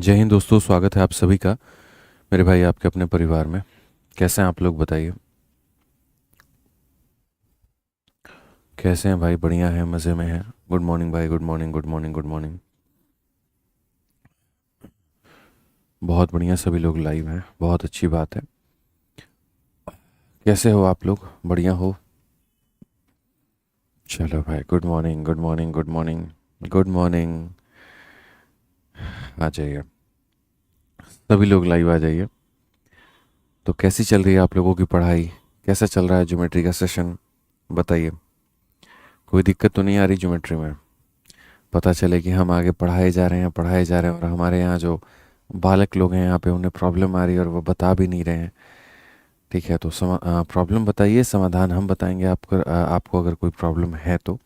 जय हिंद दोस्तों, स्वागत है आप सभी का मेरे भाई आपके अपने परिवार में। कैसे हैं आप लोग, बताइए। कैसे हैं भाई? बढ़िया हैं, मज़े में हैं? गुड मॉर्निंग भाई, good morning, good morning, good morning. बहुत बढ़िया, सभी लोग लाइव हैं, बहुत अच्छी बात है। कैसे हो आप लोग? बढ़िया हो? चलो भाई, good morning, good morning, good morning, good morning. आ जाइए, सभी लोग लाइव आ जाइए। तो कैसी चल रही है आप लोगों की पढ़ाई? कैसा चल रहा है ज्योमेट्री का सेशन? बताइए। कोई दिक्कत तो नहीं आ रही ज्योमेट्री में? पता चले कि हम आगे पढ़ाए जा रहे हैं, पढ़ाए जा रहे हैं, और हमारे यहाँ जो बालक लोग हैं यहाँ पे उन्हें प्रॉब्लम आ रही है और वो बता भी नहीं रहे हैं। ठीक है, तो प्रॉब्लम बताइए, समाधान हम बताएंगे आपको। आपको अगर कोई प्रॉब्लम है तो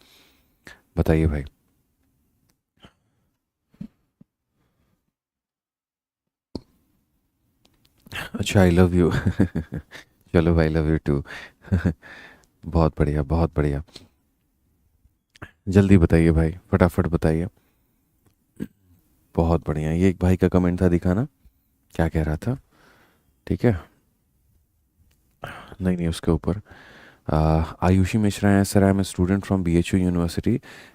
बताइए भाई। अच्छा, आई लव यू। चलो भाई, लव यू टू। बहुत बढ़िया, बहुत बढ़िया। जल्दी बताइए भाई, फटाफट बताइए। बहुत बढ़िया। ये एक भाई का कमेंट था, दिखाना क्या कह रहा था। ठीक है। नहीं नहीं, उसके ऊपर Ayushi Mishra and sir, I'm a student from BHU University.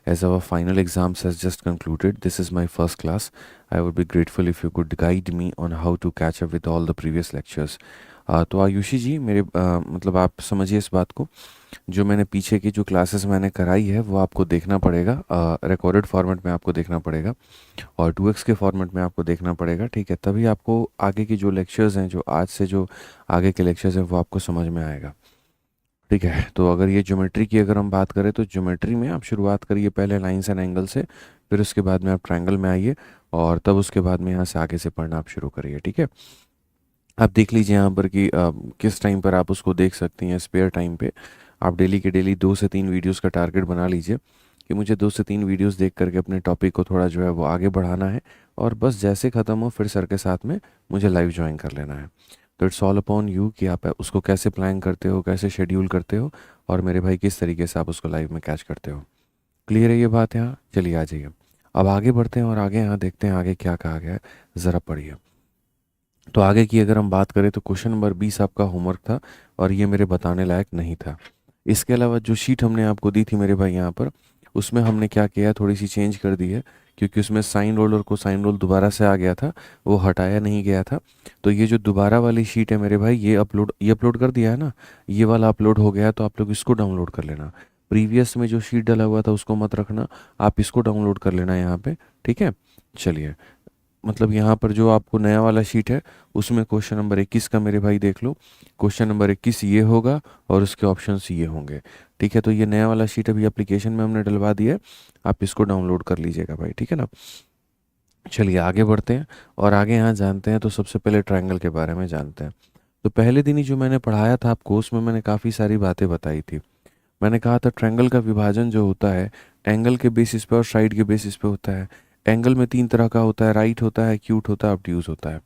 As our final exams has just concluded, this is my first class. I would be grateful if you could guide me on how to catch up with all the previous lectures. तो आयुषी जी, मेरे मतलब आप समझिए इस बात को। जो मैंने पीछे की जो क्लासेस मैंने कराई है वो आपको देखना पड़ेगा, रिकॉर्डेड फॉर्मेट में आपको देखना पड़ेगा, और 2x के फॉर्मेट में आपको देखना पड़ेगा। ठीक है, तभी आपको आगे की जो लेक्चर्स हैं, जो आज से जो आगे के लेक्चर्स हैं, वो आपको समझ में आएगा। ठीक है, तो अगर ये ज्योमेट्री की अगर हम बात करें तो ज्योमेट्री में आप शुरुआत करिए पहले लाइंस एंड एंगल से, फिर उसके बाद में आप ट्रायंगल में आइए, और तब उसके बाद में यहाँ से आगे से पढ़ना आप शुरू करिए। ठीक है। आप देख लीजिए यहाँ पर कि किस टाइम पर आप उसको देख सकती हैं, स्पेयर टाइम पे। आप डेली के डेली 2 से 3 वीडियोस का टारगेट बना लीजिए कि मुझे 2 से 3 वीडियोस देख करके अपने टॉपिक को थोड़ा जो है वो आगे बढ़ाना है, और बस जैसे ख़त्म हो फिर सर के साथ में मुझे लाइव ज्वाइन कर लेना है। तो इट्स ऑल अपॉन यू कि आप उसको कैसे प्लान करते हो, कैसे शेड्यूल करते हो, और मेरे भाई किस तरीके से आप उसको लाइव में कैच करते हो। क्लियर है ये बात यहाँ? चलिए आ जाइए। अब आगे बढ़ते हैं और आगे यहाँ देखते हैं आगे क्या कहा गया है। ज़रा पढ़िए। तो आगे की अगर हम बात करें तो क्वेश्चन नंबर 20 आपका होमवर्क था, और ये मेरे बताने लायक नहीं था। इसके अलावा जो शीट हमने आपको दी थी मेरे भाई यहाँ पर, उसमें हमने क्या किया है, थोड़ी सी चेंज कर दी है, क्योंकि उसमें साइन रोल और कोसाइन रोल दोबारा से आ गया था, वो हटाया नहीं गया था। तो ये जो दोबारा वाली शीट है मेरे भाई, ये अपलोड कर दिया है ना, ये वाला अपलोड हो गया है, तो आप लोग इसको डाउनलोड कर लेना। प्रीवियस में जो शीट डाला हुआ था उसको मत रखना, आप इसको डाउनलोड कर लेना यहाँ पे। ठीक है। चलिए, मतलब यहाँ पर जो आपको नया वाला शीट है उसमें क्वेश्चन नंबर 21 का मेरे भाई देख लो। क्वेश्चन नंबर 21 ये होगा, और उसके ऑप्शंस ये होंगे। ठीक है, तो ये नया वाला शीट अभी एप्लीकेशन में हमने डलवा दिया है, आप इसको डाउनलोड कर लीजिएगा भाई। ठीक है ना। चलिए आगे बढ़ते हैं, और आगे यहाँ जानते हैं। तो सबसे पहले ट्रायंगल के बारे में जानते हैं। तो पहले दिन ही जो मैंने पढ़ाया था आपको, उसमें मैंने काफ़ी सारी बातें बताई थी। मैंने कहा था ट्रायंगल का विभाजन जो होता है, एंगल के बेसिस पे और साइड के बेसिस पे होता है। एंगल में 3 तरह का होता है, राइट होता है, एक्यूट होता है, ऑब्ट्यूज होता है।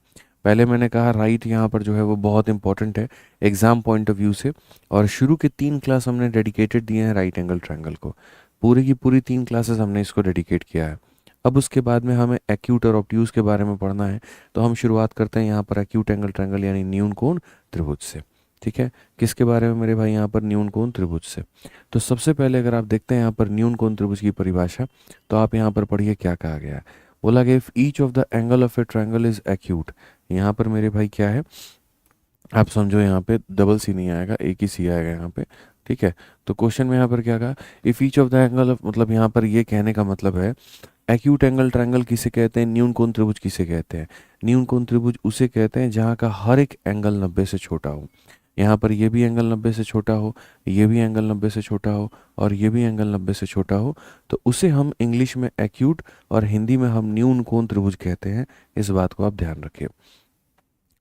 पहले मैंने कहा राइट यहाँ पर जो है वो बहुत इंपॉर्टेंट है एग्जाम पॉइंट ऑफ व्यू से, और शुरू के 3 क्लास हमने डेडिकेटेड दिए हैं राइट एंगल ट्रायंगल को। पूरी की पूरी 3 क्लासेस हमने इसको डेडिकेट किया है। अब उसके बाद में हमें एक्यूट और ऑब्ट्यूज के बारे में पढ़ना है। तो हम शुरुआत करते हैं यहाँ पर एक्यूट एंगल ट्रायंगल यानी न्यून कोण त्रिभुज से। ठीक है। किसके बारे में मेरे भाई? यहाँ पर न्यून कोण त्रिभुज से। तो सबसे पहले अगर आप देखते हैं यहाँ पर न्यून कोण त्रिभुज की परिभाषा, तो आप यहाँ पर पढ़िए क्या कहा गया है। बोला कि if each of the angle of a triangle is acute. यहाँ पर मेरे भाई क्या है, आप समझो यहाँ पे डबल सी नहीं आएगा, एक ही सी आएगा यहाँ पे। ठीक है। तो क्वेश्चन में यहाँ पर क्या कहा, if each of the angle of, मतलब यहाँ पर ये कहने का मतलब है एक्यूट एंगल ट्रायंगल किसे कहते हैं, न्यून कोण त्रिभुज किसे कहते हैं। न्यून कोण त्रिभुज उसे कहते हैं जहाँ का हर एक एंगल 90 से छोटा हो। यहाँ पर ये भी एंगल 90 से छोटा हो, ये भी एंगल 90 से छोटा हो, और ये भी एंगल 90 से छोटा हो, तो उसे हम इंग्लिश में एक्यूट और हिंदी में हम न्यून कोण त्रिभुज कहते हैं। इस बात को आप ध्यान रखिए।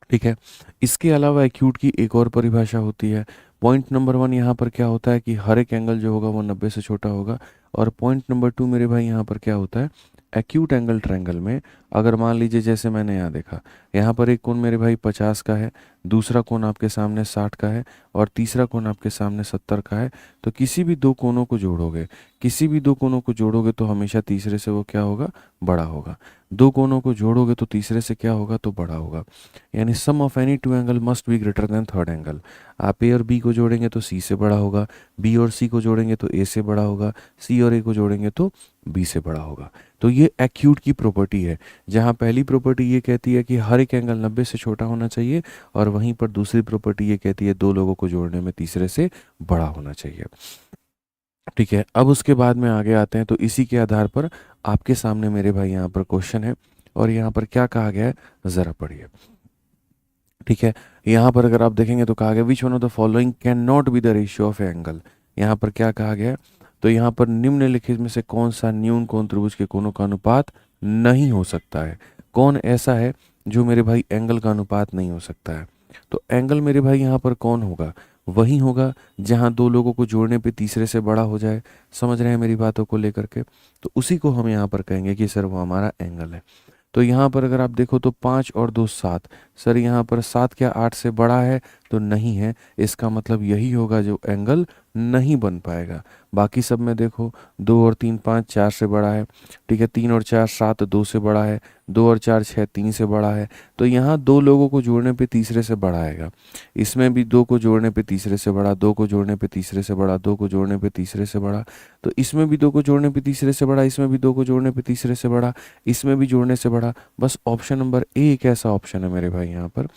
ठीक है। इसके अलावा एक्यूट की एक और परिभाषा होती है। पॉइंट नंबर 1 यहाँ पर क्या होता है कि हर एक एंगल जो होगा वो 90 से छोटा होगा। और पॉइंट नंबर 2 मेरे भाई यहाँ पर क्या होता है, एक्यूट एंगल ट्रायंगल में अगर मान लीजिए जैसे मैंने यहाँ देखा, यहाँ पर एक कोण मेरे भाई 50 का है, दूसरा कोण आपके सामने 60 का है और तीसरा कोण आपके सामने 70 का है, तो किसी भी दो कोणों को जोड़ोगे, किसी भी दो कोणों को जोड़ोगे तो हमेशा तीसरे से वो क्या होगा, बड़ा होगा। दो कोणों को जोड़ोगे तो तीसरे से क्या होगा, तो बड़ा होगा। यानी sum of any two angle must be greater than third angle. आप ए और बी को जोड़ेंगे तो सी से बड़ा होगा, बी और सी को जोड़ेंगे तो ए से बड़ा होगा, सी और ए को जोड़ेंगे तो बी से बड़ा होगा। तो ये एक्यूट की प्रॉपर्टी है, जहाँ पहली प्रॉपर्टी ये कहती है कि हर एक एंगल 90 से छोटा होना चाहिए, और वहीं पर दूसरी प्रॉपर्टी ये कहती है दो लोगों को जोड़ने में तीसरे से बड़ा होना चाहिए। ठीक है, अब उसके बाद में आगे आते हैं। तो इसी के आधार पर आपके सामने मेरे भाई यहाँ पर क्वेश्चन है, और यहाँ पर क्या कहा गया है ज़रा पढ़िए। ठीक है, यहाँ पर अगर आप देखेंगे तो कहा गया which one of the following can not be the ratio of angle. यहाँ पर क्या कहा गया है, तो यहाँ पर निम्नलिखित में से कौन सा न्यून कोण त्रिभुज के कोणों का अनुपात नहीं हो सकता है। कौन ऐसा है जो मेरे भाई एंगल का अनुपात नहीं हो सकता है। तो एंगल मेरे भाई यहाँ पर कौन होगा, वही होगा जहाँ दो लोगों को जोड़ने पे तीसरे से बड़ा हो जाए। समझ रहे हैं मेरी बातों को लेकर के, तो उसी को हम यहाँ पर कहेंगे कि सर वो हमारा एंगल है। तो यहाँ पर अगर आप देखो तो 5 और 2 7, सर यहाँ पर 7 क्या 8 से बड़ा है, तो नहीं है। इसका मतलब यही होगा जो एंगल नहीं बन पाएगा। बाकी सब में देखो 2 और 3 5 4 से बड़ा है, ठीक है, 3 और 4 7 2 से बड़ा है, 2 और 4 6 3 से बड़ा है। तो यहाँ दो लोगों को जोड़ने पे तीसरे से बड़ा आएगा। इसमें भी दो को जोड़ने पे तीसरे से बड़ा, दो को जोड़ने पे तीसरे से बड़ा, दो को जोड़ने पे तीसरे से बड़ा। तो इसमें भी दो को जोड़ने पे तीसरे से बड़ा, इसमें भी दो को जोड़ने पे तीसरे से बड़ा, इसमें भी जोड़ने से बड़ा। बस ऑप्शन नंबर ए एक ऐसा ऑप्शन है मेरे भाई, यहाँ पर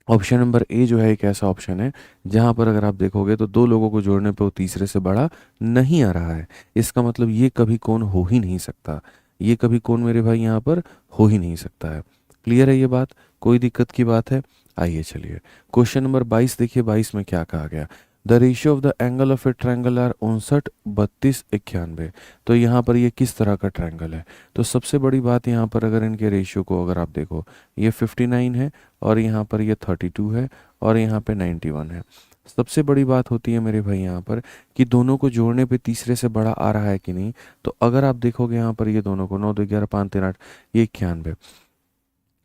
ऑप्शन नंबर ए जो है एक ऐसा ऑप्शन है जहाँ पर अगर आप देखोगे तो दो लोगों को जोड़ने पे वो तीसरे से बड़ा नहीं आ रहा है। इसका मतलब ये कभी कोण हो ही नहीं सकता, ये कभी कोण मेरे भाई यहाँ पर हो ही नहीं सकता है। क्लियर है ये बात, कोई दिक्कत की बात है। आइए चलिए क्वेश्चन नंबर 22 देखिए। 22 में क्या कहा गया, the ratio of the angle of a triangle are 59 32 91। तो यहाँ पर ये किस तरह का ट्रायंगल है। तो सबसे बड़ी बात यहाँ पर अगर इनके रेशियो को अगर आप देखो, ये 59 है और यहाँ पर ये 32 है और यहाँ पे 91 है। सबसे बड़ी बात होती है मेरे भाई यहाँ पर कि दोनों को जोड़ने पे तीसरे से बड़ा आ रहा है कि नहीं। तो अगर आप देखोगे यहाँ पर ये दोनों को 9 2 11 5 3 8, ये 91।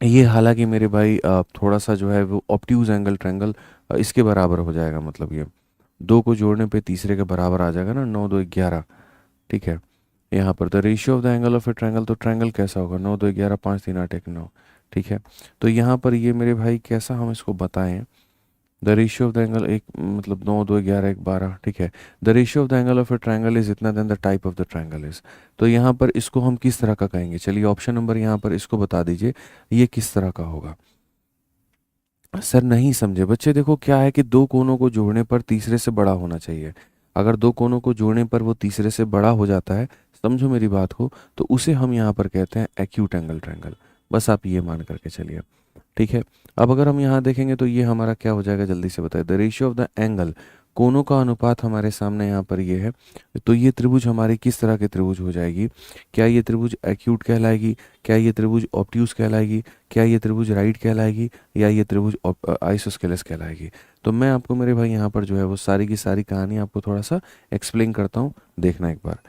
ये हालांकि मेरे भाई थोड़ा सा जो है वो ऑब्ट्यूज एंगल ट्रायंगल इसके बराबर हो जाएगा। मतलब ये दो को जोड़ने पे तीसरे के बराबर आ जाएगा ना, 9 2 11। ठीक है, यहाँ पर the ratio of the angle of a triangle, तो ट्रायंगल कैसा होगा 9 2 11 5 3 8 1 9। ठीक है, तो यहाँ पर ये मेरे भाई कैसा हम इसको बताएं, the ratio of the angle एक मतलब 9 2 11 1 12। ठीक है, the ratio of the angle of a triangle is इतना then the type of the triangle is. तो यहाँ पर इसको हम किस तरह का कहेंगे, चलिए ऑप्शन नंबर यहाँ पर इसको बता दीजिए ये किस तरह का होगा। सर नहीं समझे बच्चे, देखो क्या है कि दो कोनों को जोड़ने पर तीसरे से बड़ा होना चाहिए। अगर दो कोनों को जोड़ने पर वो तीसरे से बड़ा हो जाता है, समझो मेरी बात को, तो उसे हम यहाँ पर कहते हैं एक्यूट एंगल ट्रायंगल। बस आप ये मान करके चलिए। ठीक है, अब अगर हम यहाँ देखेंगे तो ये हमारा क्या हो जाएगा, जल्दी से बताइए। The ratio of the angle, कोनों का अनुपात हमारे सामने यहाँ पर ये है। तो ये त्रिभुज हमारी किस तरह के त्रिभुज हो जाएगी, क्या ये त्रिभुज एक्यूट कहलाएगी, क्या ये त्रिभुज ऑब्ट्यूज कहलाएगी, क्या ये त्रिभुज राइट कहलाएगी, या ये त्रिभुज आइसोस्केलेस कहलाएगी। तो मैं आपको मेरे भाई यहाँ पर जो है वो सारी की सारी कहानी आपको थोड़ा सा एक्सप्लेन करता हूँ, देखना एक बार।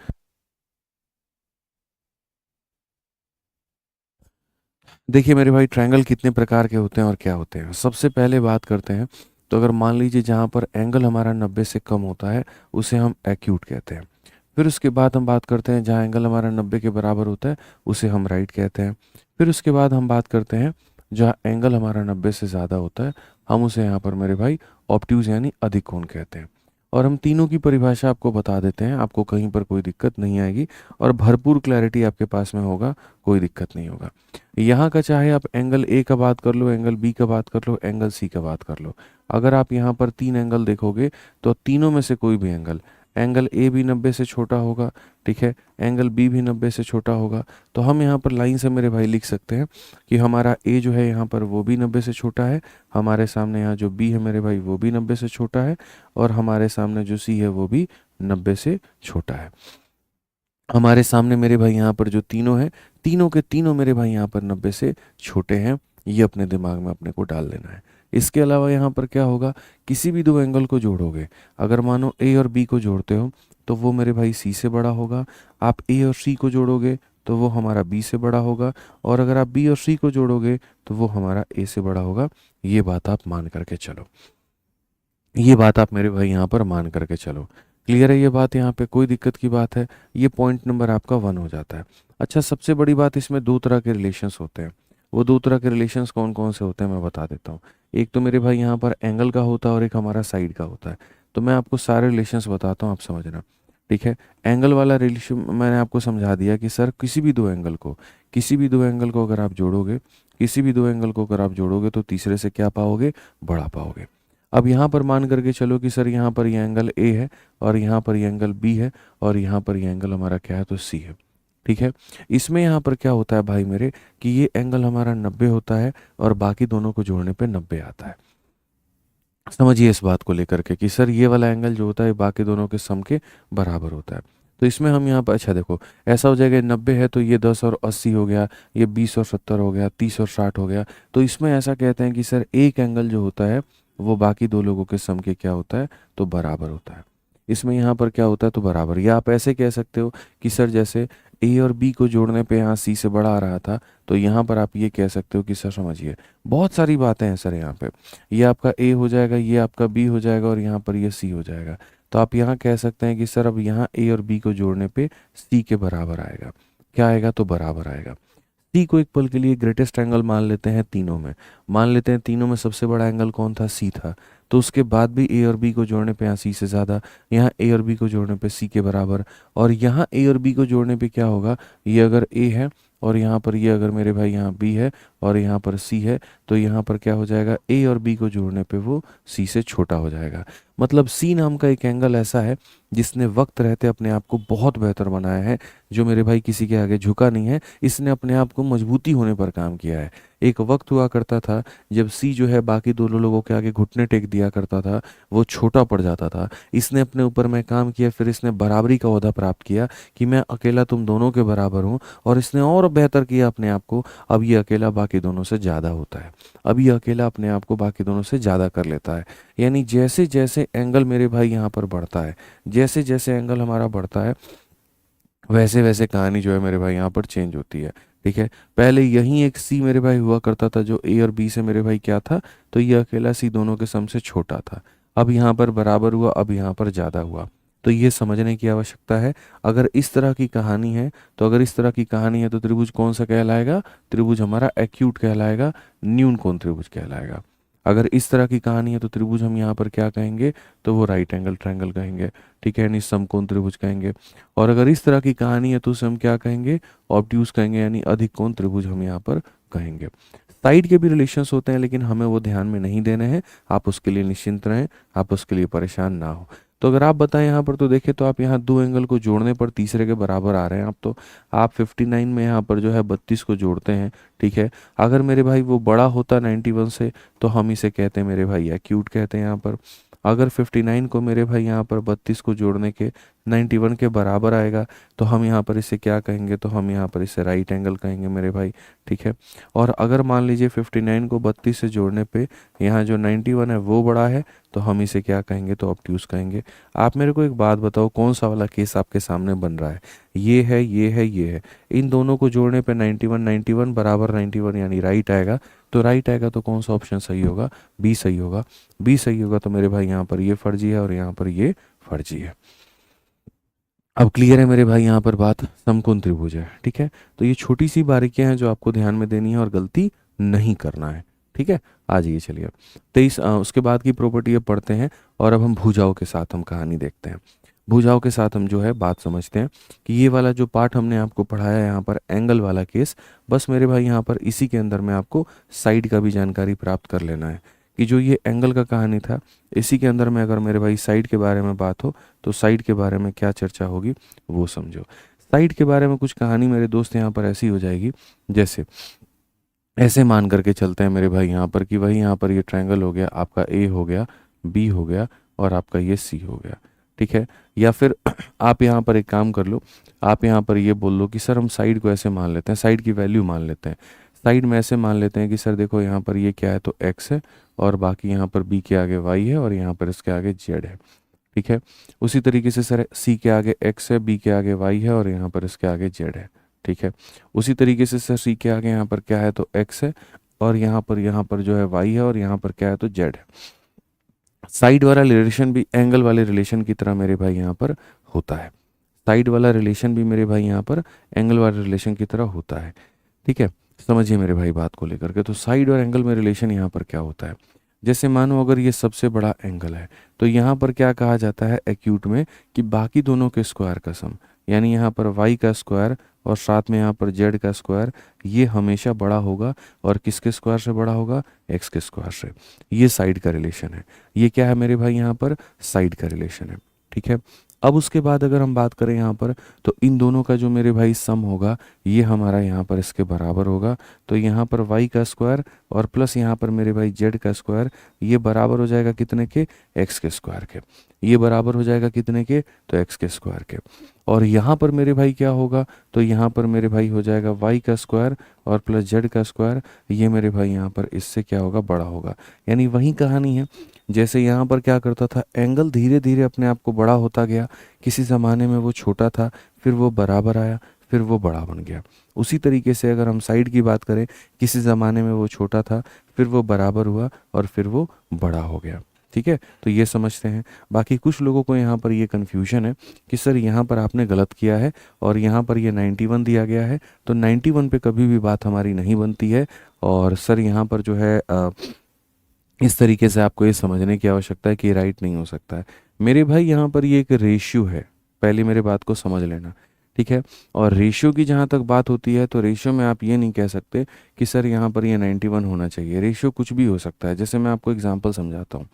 देखिए मेरे भाई ट्रायंगल कितने प्रकार के होते हैं और क्या होते हैं। सबसे पहले बात करते हैं, तो अगर मान लीजिए जहाँ पर एंगल हमारा 90 से कम होता है उसे हम एक्यूट कहते हैं। फिर उसके बाद हम बात करते हैं जहाँ एंगल हमारा 90 के बराबर होता है उसे हम राइट कहते हैं। फिर उसके बाद हम बात करते हैं जहाँ एंगल हमारा 90 से ज़्यादा होता है, हम उसे यहाँ पर मेरे भाई ऑब्ट्यूज यानी अधिक कोण कहते हैं। और हम तीनों की परिभाषा आपको बता देते हैं, आपको कहीं पर कोई दिक्कत नहीं आएगी और भरपूर क्लैरिटी आपके पास में होगा, कोई दिक्कत नहीं होगा। यहाँ का चाहे आप एंगल ए का बात कर लो, एंगल बी का बात कर लो, एंगल सी का बात कर लो। अगर आप यहाँ पर तीन एंगल देखोगे तो तीनों में से कोई भी एंगल, एंगल ए भी 90 से छोटा होगा, ठीक है, एंगल बी भी 90 से छोटा होगा। तो हम यहाँ पर लाइन से मेरे भाई लिख सकते हैं कि हमारा ए जो है यहाँ पर वो भी 90 से छोटा है, हमारे सामने यहाँ जो बी है मेरे भाई वो भी 90 से छोटा है, और हमारे सामने जो सी है वो भी 90 से छोटा है। हमारे सामने मेरे भाई यहाँ पर जो तीनों हैं, तीनों के तीनों मेरे भाई यहाँ पर 90 से छोटे हैं, ये अपने दिमाग में अपने को डाल लेना है। इसके अलावा यहाँ पर क्या होगा, किसी भी दो एंगल को जोड़ोगे, अगर मानो ए और बी को जोड़ते हो तो वो मेरे भाई सी से बड़ा होगा। आप ए और सी को जोड़ोगे तो वो हमारा बी से बड़ा होगा, और अगर आप बी और सी को जोड़ोगे तो वो हमारा ए से बड़ा होगा। ये बात आप मान करके चलो, ये बात आप मेरे भाई यहाँ पर मान करके चलो। क्लियर है ये बात? यहाँ पे कोई दिक्कत की बात है? ये पॉइंट नंबर आपका 1 हो जाता है। अच्छा, सबसे बड़ी बात, इसमें दो तरह के रिलेशंस होते हैं। वो दो तरह के रिलेशंस कौन कौन से होते हैं मैं बता देता हूँ। एक तो मेरे भाई यहाँ पर एंगल का होता है और एक हमारा साइड का होता है। तो मैं आपको सारे रिलेशंस बताता हूँ, आप समझना। ठीक है, एंगल वाला रिलेशन मैंने आपको समझा दिया कि सर किसी भी दो एंगल को अगर आप जोड़ोगे, किसी भी दो एंगल को अगर आप जोड़ोगे तो तीसरे से क्या पाओगे? बड़ा पाओगे। अब यहाँ पर मान करके चलो कि सर यहाँ पर ये एंगल ए है, और यहाँ पर ये एंगल बी है, और यहाँ पर ये एंगल हमारा क्या है? तो सी है। ठीक है, इसमें यहाँ पर क्या होता है भाई मेरे, कि ये एंगल हमारा 90 होता है और बाकी दोनों को जोड़ने पे 90 आता है। समझिए इस बात को लेकर के कि सर ये वाला एंगल जो होता है बाकी दोनों के सम के बराबर होता है। तो इसमें हम यहाँ पर, अच्छा देखो, ऐसा हो जाएगा 90 है तो ये 10 और 80 हो गया, ये 20 और 70 हो गया, 30 और 60 हो गया। तो इसमें ऐसा कहते हैं कि सर एक एंगल जो होता है वो बाकी दो लोगों के सम के क्या होता है? तो बराबर होता है। इसमें यहाँ पर क्या होता है? तो बराबर। या आप ऐसे कह सकते हो कि सर जैसे ए और बी को जोड़ने पे यहाँ सी से बड़ा आ रहा था, तो यहाँ पर आप ये कह सकते हो कि सर समझिए, बहुत सारी बातें हैं सर यहाँ पे। ये आपका ए हो जाएगा, ये आपका बी हो जाएगा, और यहाँ पर ये सी हो जाएगा। तो आप यहाँ कह सकते हैं कि सर अब यहाँ ए और बी को जोड़ने पे सी के बराबर आएगा। क्या आएगा? तो बराबर आएगा। सी को एक पल के लिए ग्रेटेस्ट एंगल मान लेते हैं तीनों में। मान लेते हैं तीनों में सबसे बड़ा एंगल कौन था? सी था। तो उसके बाद भी ए और बी को जोड़ने पे यहाँ सी से ज़्यादा, यहाँ ए और बी को जोड़ने पे सी के बराबर, और यहाँ ए और बी को जोड़ने पे क्या होगा? ये अगर ए है और यहाँ पर ये अगर मेरे भाई यहाँ बी है और यहाँ पर सी है, तो यहाँ पर क्या हो जाएगा? ए और बी को जोड़ने पे वो सी से छोटा हो जाएगा। मतलब सी नाम का एक एंगल ऐसा है जिसने वक्त रहते अपने आप को बहुत बेहतर बनाया है, जो मेरे भाई किसी के आगे झुका नहीं है। इसने अपने आप को मजबूती होने पर काम किया है। एक वक्त हुआ करता था जब सी जो है बाकी दोनों लोगों के आगे घुटने टेक दिया करता था, वो छोटा पड़ जाता था। इसने अपने ऊपर में काम किया, फिर इसने बराबरी का ओहदा प्राप्त किया कि मैं अकेला तुम दोनों के बराबर हूँ, और इसने और बेहतर किया अपने आप को। अब ये अकेला बाकी दोनों से ज़्यादा होता है, अब ये अकेला अपने आप को बाकी दोनों से ज़्यादा कर लेता है। यानी जैसे जैसे एंगल मेरे भाई यहाँ पर बढ़ता है, जैसे जैसे एंगल हमारा बढ़ता है, वैसे वैसे कहानी जो है मेरे भाई यहाँ पर चेंज होती है। ठीक है, पहले यहीं एक सी मेरे भाई हुआ करता था जो ए और बी से मेरे भाई क्या था? तो ये अकेला सी दोनों के सम से छोटा था। अब यहाँ पर बराबर हुआ, अब यहाँ पर ज़्यादा हुआ। तो ये समझने की आवश्यकता है। अगर इस तरह की कहानी है, तो अगर इस तरह की कहानी है तो त्रिभुज कौन सा कहलाएगा? त्रिभुज हमारा एक्यूट कहलाएगा, न्यून कोण त्रिभुज कहलाएगा। अगर इस तरह की कहानी है तो त्रिभुज हम यहाँ पर क्या कहेंगे? तो वो राइट एंगल ट्रायंगल कहेंगे। ठीक है, यानी समकोण त्रिभुज कहेंगे। और अगर इस तरह की कहानी है तो उसे हम क्या कहेंगे? ऑब्ट्यूज कहेंगे, यानी अधिक कोण त्रिभुज हम यहाँ पर कहेंगे। साइड के भी रिलेशंस होते हैं, लेकिन हमें वो ध्यान में नहीं देने हैं। आप उसके लिए निश्चिंत रहें, आप उसके लिए परेशान ना हो। तो अगर आप बताएं यहाँ पर, तो देखिए, तो आप यहाँ दो एंगल को जोड़ने पर तीसरे के बराबर आ रहे हैं। आप 59 में यहाँ पर जो है 32 को जोड़ते हैं। ठीक है, अगर मेरे भाई वो बड़ा होता 91 से, तो हम इसे कहते हैं मेरे भाई एक्यूट कहते हैं यहाँ पर। अगर 59 को मेरे भाई यहाँ पर 32 को जोड़ने के 91 के बराबर आएगा, तो हम यहाँ पर इसे क्या कहेंगे? तो हम यहाँ पर इसे राइट एंगल कहेंगे मेरे भाई। ठीक है, और अगर मान लीजिए 59 को 32 से जोड़ने पे यहाँ जो 91 है वो बड़ा है, तो हम इसे क्या कहेंगे? तो ऑब्ट्यूज कहेंगे। आप मेरे को एक बात बताओ, कौन सा वाला केस आपके सामने बन रहा है? ये है, ये है, ये है। इन दोनों को जोड़ने पे 91 91 बराबर 91, यानी राइट आएगा। तो राइट आएगा तो कौन सा ऑप्शन सही होगा? बी सही होगा। बी सही होगा तो मेरे भाई यहाँ पर ये फर्जी है और यहाँ पर ये फर्जी है। अब क्लियर है मेरे भाई यहाँ पर बात? समकोण त्रिभुज है। ठीक है, तो ये छोटी सी बारीकियां हैं जो आपको ध्यान में देनी है और गलती नहीं करना है। ठीक है, आ जाइए चलिए 23 उसके बाद की प्रॉपर्टी अब पढ़ते हैं, और अब हम भुजाओं के साथ हम कहानी देखते हैं। भुजाओं के साथ हम जो है बात समझते हैं कि ये वाला जो पार्ट हमने आपको पढ़ाया है यहाँ पर एंगल वाला केस, बस मेरे भाई यहाँ पर इसी के अंदर में आपको साइड का भी जानकारी प्राप्त कर लेना है कि जो ये एंगल का कहानी था, इसी के अंदर में अगर मेरे भाई साइड के बारे में बात हो तो साइड के बारे में क्या चर्चा होगी वो समझो। साइड के बारे में कुछ कहानी मेरे दोस्त यहाँ पर ऐसी हो जाएगी, जैसे ऐसे मान करके चलते हैं मेरे भाई यहाँ पर कि वही यहाँ पर ये ट्रायंगल हो गया, आपका ए हो गया, बी हो गया, और आपका ये सी हो गया। ठीक है, या फिर आप यहाँ पर एक काम कर लो, आप यहाँ पर ये बोल लो कि सर हम साइड को ऐसे मान लेते हैं, साइड की वैल्यू मान लेते हैं। साइड में ऐसे मान लेते हैं कि सर देखो यहाँ पर ये क्या है? तो x है, और बाकी यहाँ पर b के आगे y है, और यहाँ पर इसके आगे z है। ठीक है, उसी तरीके से सर c के आगे x है, b के आगे y है, और यहाँ पर इसके आगे z है। ठीक है। उसी तरीके से सर सी के आगे यहाँ पर क्या है तो x है, और यहाँ पर जो है y है, और यहाँ पर क्या है तो z है। साइड वाला रिलेशन भी एंगल वाले रिलेशन की तरह मेरे भाई यहाँ पर होता है। साइड वाला रिलेशन भी मेरे भाई यहाँ पर एंगल वाले रिलेशन की तरह होता है। ठीक है, समझिए मेरे भाई बात को लेकर के। तो साइड और एंगल में रिलेशन यहाँ पर क्या होता है, जैसे मानो अगर ये सबसे बड़ा एंगल है तो यहाँ पर क्या कहा जाता है एक्यूट में कि बाकी दोनों के स्क्वायर का सम, यानी यहाँ पर y का स्क्वायर और साथ में यहाँ पर z का स्क्वायर, ये हमेशा बड़ा होगा। और किसके स्क्वायर से बड़ा होगा, x के स्क्वायर से। ये साइड का रिलेशन है। ये क्या है मेरे भाई, यहाँ पर साइड का रिलेशन है। ठीक है, अब उसके बाद अगर हम बात करें यहाँ पर, तो इन दोनों का जो मेरे भाई सम होगा ये हमारा यहाँ पर इसके बराबर होगा। तो यहाँ पर y का स्क्वायर और प्लस यहाँ पर मेरे भाई z का स्क्वायर, ये बराबर हो जाएगा कितने के, x के स्क्वायर के। ये बराबर हो जाएगा कितने के, तो x के स्क्वायर के। और यहाँ पर मेरे भाई क्या होगा, तो यहाँ पर मेरे भाई हो जाएगा y का स्क्वायर और प्लस z का स्क्वायर। ये मेरे भाई यहाँ पर इससे क्या होगा, बड़ा होगा। यानी वही कहानी है, जैसे यहाँ पर क्या करता था, एंगल धीरे धीरे अपने आप को बड़ा होता गया। किसी ज़माने में वो छोटा था, फिर वो बराबर आया, फिर वो बड़ा बन गया। उसी तरीके से अगर हम साइड की बात करें, किसी ज़माने में वो छोटा था, फिर वो बराबर हुआ और फिर वो बड़ा हो गया। ठीक है, तो ये समझते हैं। बाकी कुछ लोगों को यहाँ पर ये कन्फ्यूजन है कि सर यहाँ पर आपने गलत किया है और यहाँ पर ये 91 दिया गया है, तो 91 पे कभी भी बात हमारी नहीं बनती है। और सर यहाँ पर जो है इस तरीके से आपको ये समझने की आवश्यकता है कि ये राइट नहीं हो सकता है। मेरे भाई यहाँ पर ये एक रेशियो है, पहले मेरे बात को समझ लेना। ठीक है, और रेशियो की जहाँ तक बात होती है, तो रेशियो में आप ये नहीं कह सकते कि सर यहाँ पर ये 91 होना चाहिए। रेशियो कुछ भी हो सकता है। जैसे मैं आपको एग्जांपल समझाता हूँ।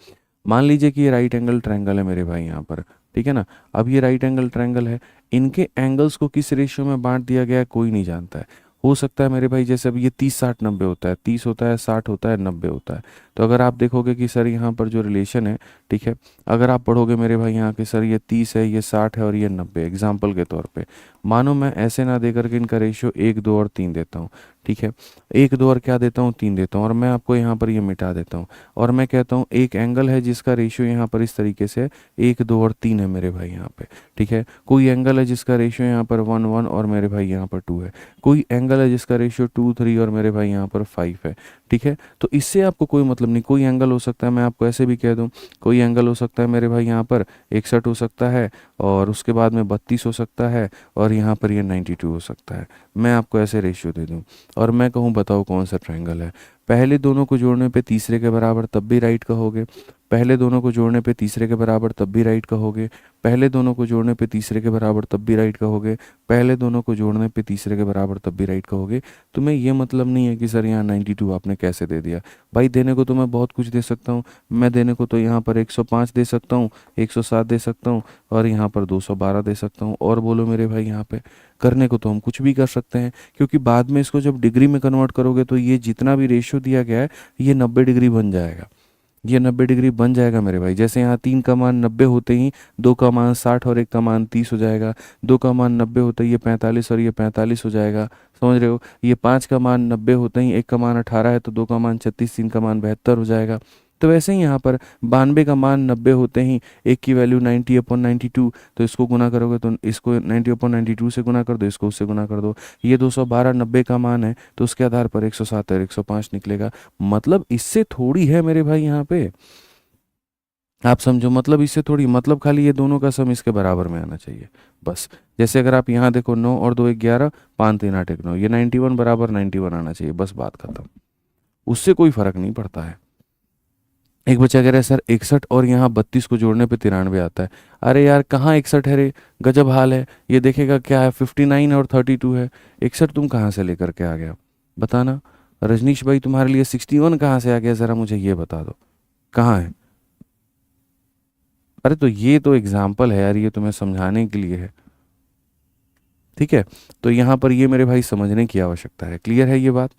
मान लीजिए कि ये राइट एंगल ट्रायंगल है मेरे भाई यहाँ पर, ठीक है ना। अब ये राइट एंगल ट्रायंगल है, इनके एंगल्स को किस रेशियो में बांट दिया गया है कोई नहीं जानता है। हो सकता है मेरे भाई जैसे अब ये 30-60-90 होता है, 30 होता है, 60 होता है, 90 होता है। तो अगर आप देखोगे कि सर यहाँ पर जो रिलेशन है, ठीक है, अगर आप पढ़ोगे मेरे भाई यहाँ के सर ये 30 है, ये 60 है और ये 90, एग्जाम्पल के तौर पे मानो मैं ऐसे ना दे करके इनका रेशियो 1, 2 और 3 देता हूँ। ठीक है, 1, 2 और क्या देता हूँ, 3 देता हूँ, और मैं आपको यहाँ पर ये मिटा देता हूँ और मैं कहता हूँ एक एंगल है जिसका रेशियो यहाँ पर इस तरीके से 1, 2 और 3 है मेरे भाई यहाँ पे। ठीक है, कोई एंगल है जिसका रेशियो यहाँ पर 1, 1 और मेरे भाई यहाँ पर 2 है। कोई एंगल है जिसका रेशियो 2, 3 और मेरे भाई यहाँ पर 5 है। ठीक है, तो इससे आपको कोई मतलब नहीं। कोई एंगल हो सकता है, मैं आपको ऐसे भी कह दूं, कोई एंगल हो सकता है मेरे भाई यहाँ पर 61 हो सकता है, और उसके बाद में 32 हो सकता है, और यहाँ पर ये 92 हो सकता है। मैं आपको ऐसे रेशियो दे दूं और मैं कहूँ बताओ कौन सा ट्रायंगल है। पहले दोनों को जोड़ने पे तीसरे के बराबर तब भी राइट कहोगे, पहले दोनों को जोड़ने पे तीसरे के बराबर तब भी राइट कहोगे, पहले दोनों को जोड़ने पे तीसरे के बराबर तब भी राइट कहोगे, पहले दोनों को जोड़ने पे तीसरे के बराबर तब भी राइट कहोगे। तुम्हें ये मतलब नहीं है कि सर यहाँ 92 आपने कैसे दे दिया। भाई देने को तो मैं बहुत कुछ दे सकता हूँ। मैं देने को तो यहाँ पर 105 दे सकता हूँ, 107 दे सकता हूँ, और यहाँ पर 212 दे सकता हूँ। और बोलो मेरे भाई यहाँ पे करने को तो हम कुछ भी कर सकते हैं, क्योंकि बाद में इसको जब डिग्री में कन्वर्ट करोगे तो ये जितना भी रेशियो दिया गया है ये 90 डिग्री बन जाएगा। ये 90 डिग्री बन जाएगा मेरे भाई। जैसे यहाँ 3 का मान 90 होते ही 2 का मान 60 और 1 का मान 30 हो जाएगा। 2 का मान 90 होते ही ये 45 और ये 45 हो जाएगा। समझ रहे हो। ये 5 का मान 90 होते ही 1 का मान 18 है तो 2 का मान 36, 3 का मान 72 हो जाएगा। तो वैसे ही यहाँ पर 92 का मान 90 होते ही 1 की वैल्यू 90/92, तो इसको गुना करोगे तो इसको 90/92 से गुना कर दो, इसको उससे गुना कर दो। ये 212 90 का मान है तो उसके आधार पर 107 और 105 निकलेगा। मतलब इससे थोड़ी है मेरे भाई यहाँ पे, आप समझो। मतलब इससे थोड़ी, मतलब खाली ये दोनों का सम इसके बराबर में आना चाहिए बस। जैसे अगर आप यहाँ देखो 9 और 2 11, 5 3 8 1 9, ये 91 बराबर 91 आना चाहिए, बस बात खत्म। उससे कोई फर्क नहीं पड़ता है। एक बच्चा कह रहा है सर 61 और यहाँ 32 को जोड़ने पे 93 आता है। अरे यार कहाँ 61 है रे, गजब हाल है। ये देखेगा क्या है, 59 और 32 है। 61 तुम कहाँ से लेकर के आ गया बताना। रजनीश भाई तुम्हारे लिए 61 कहाँ से आ गया, ज़रा मुझे ये बता दो कहाँ है। अरे तो ये तो एग्जाम्पल है यार, ये तुम्हें समझाने के लिए है। ठीक है, तो यहाँ पर ये मेरे भाई समझने की आवश्यकता है। क्लियर है ये बात।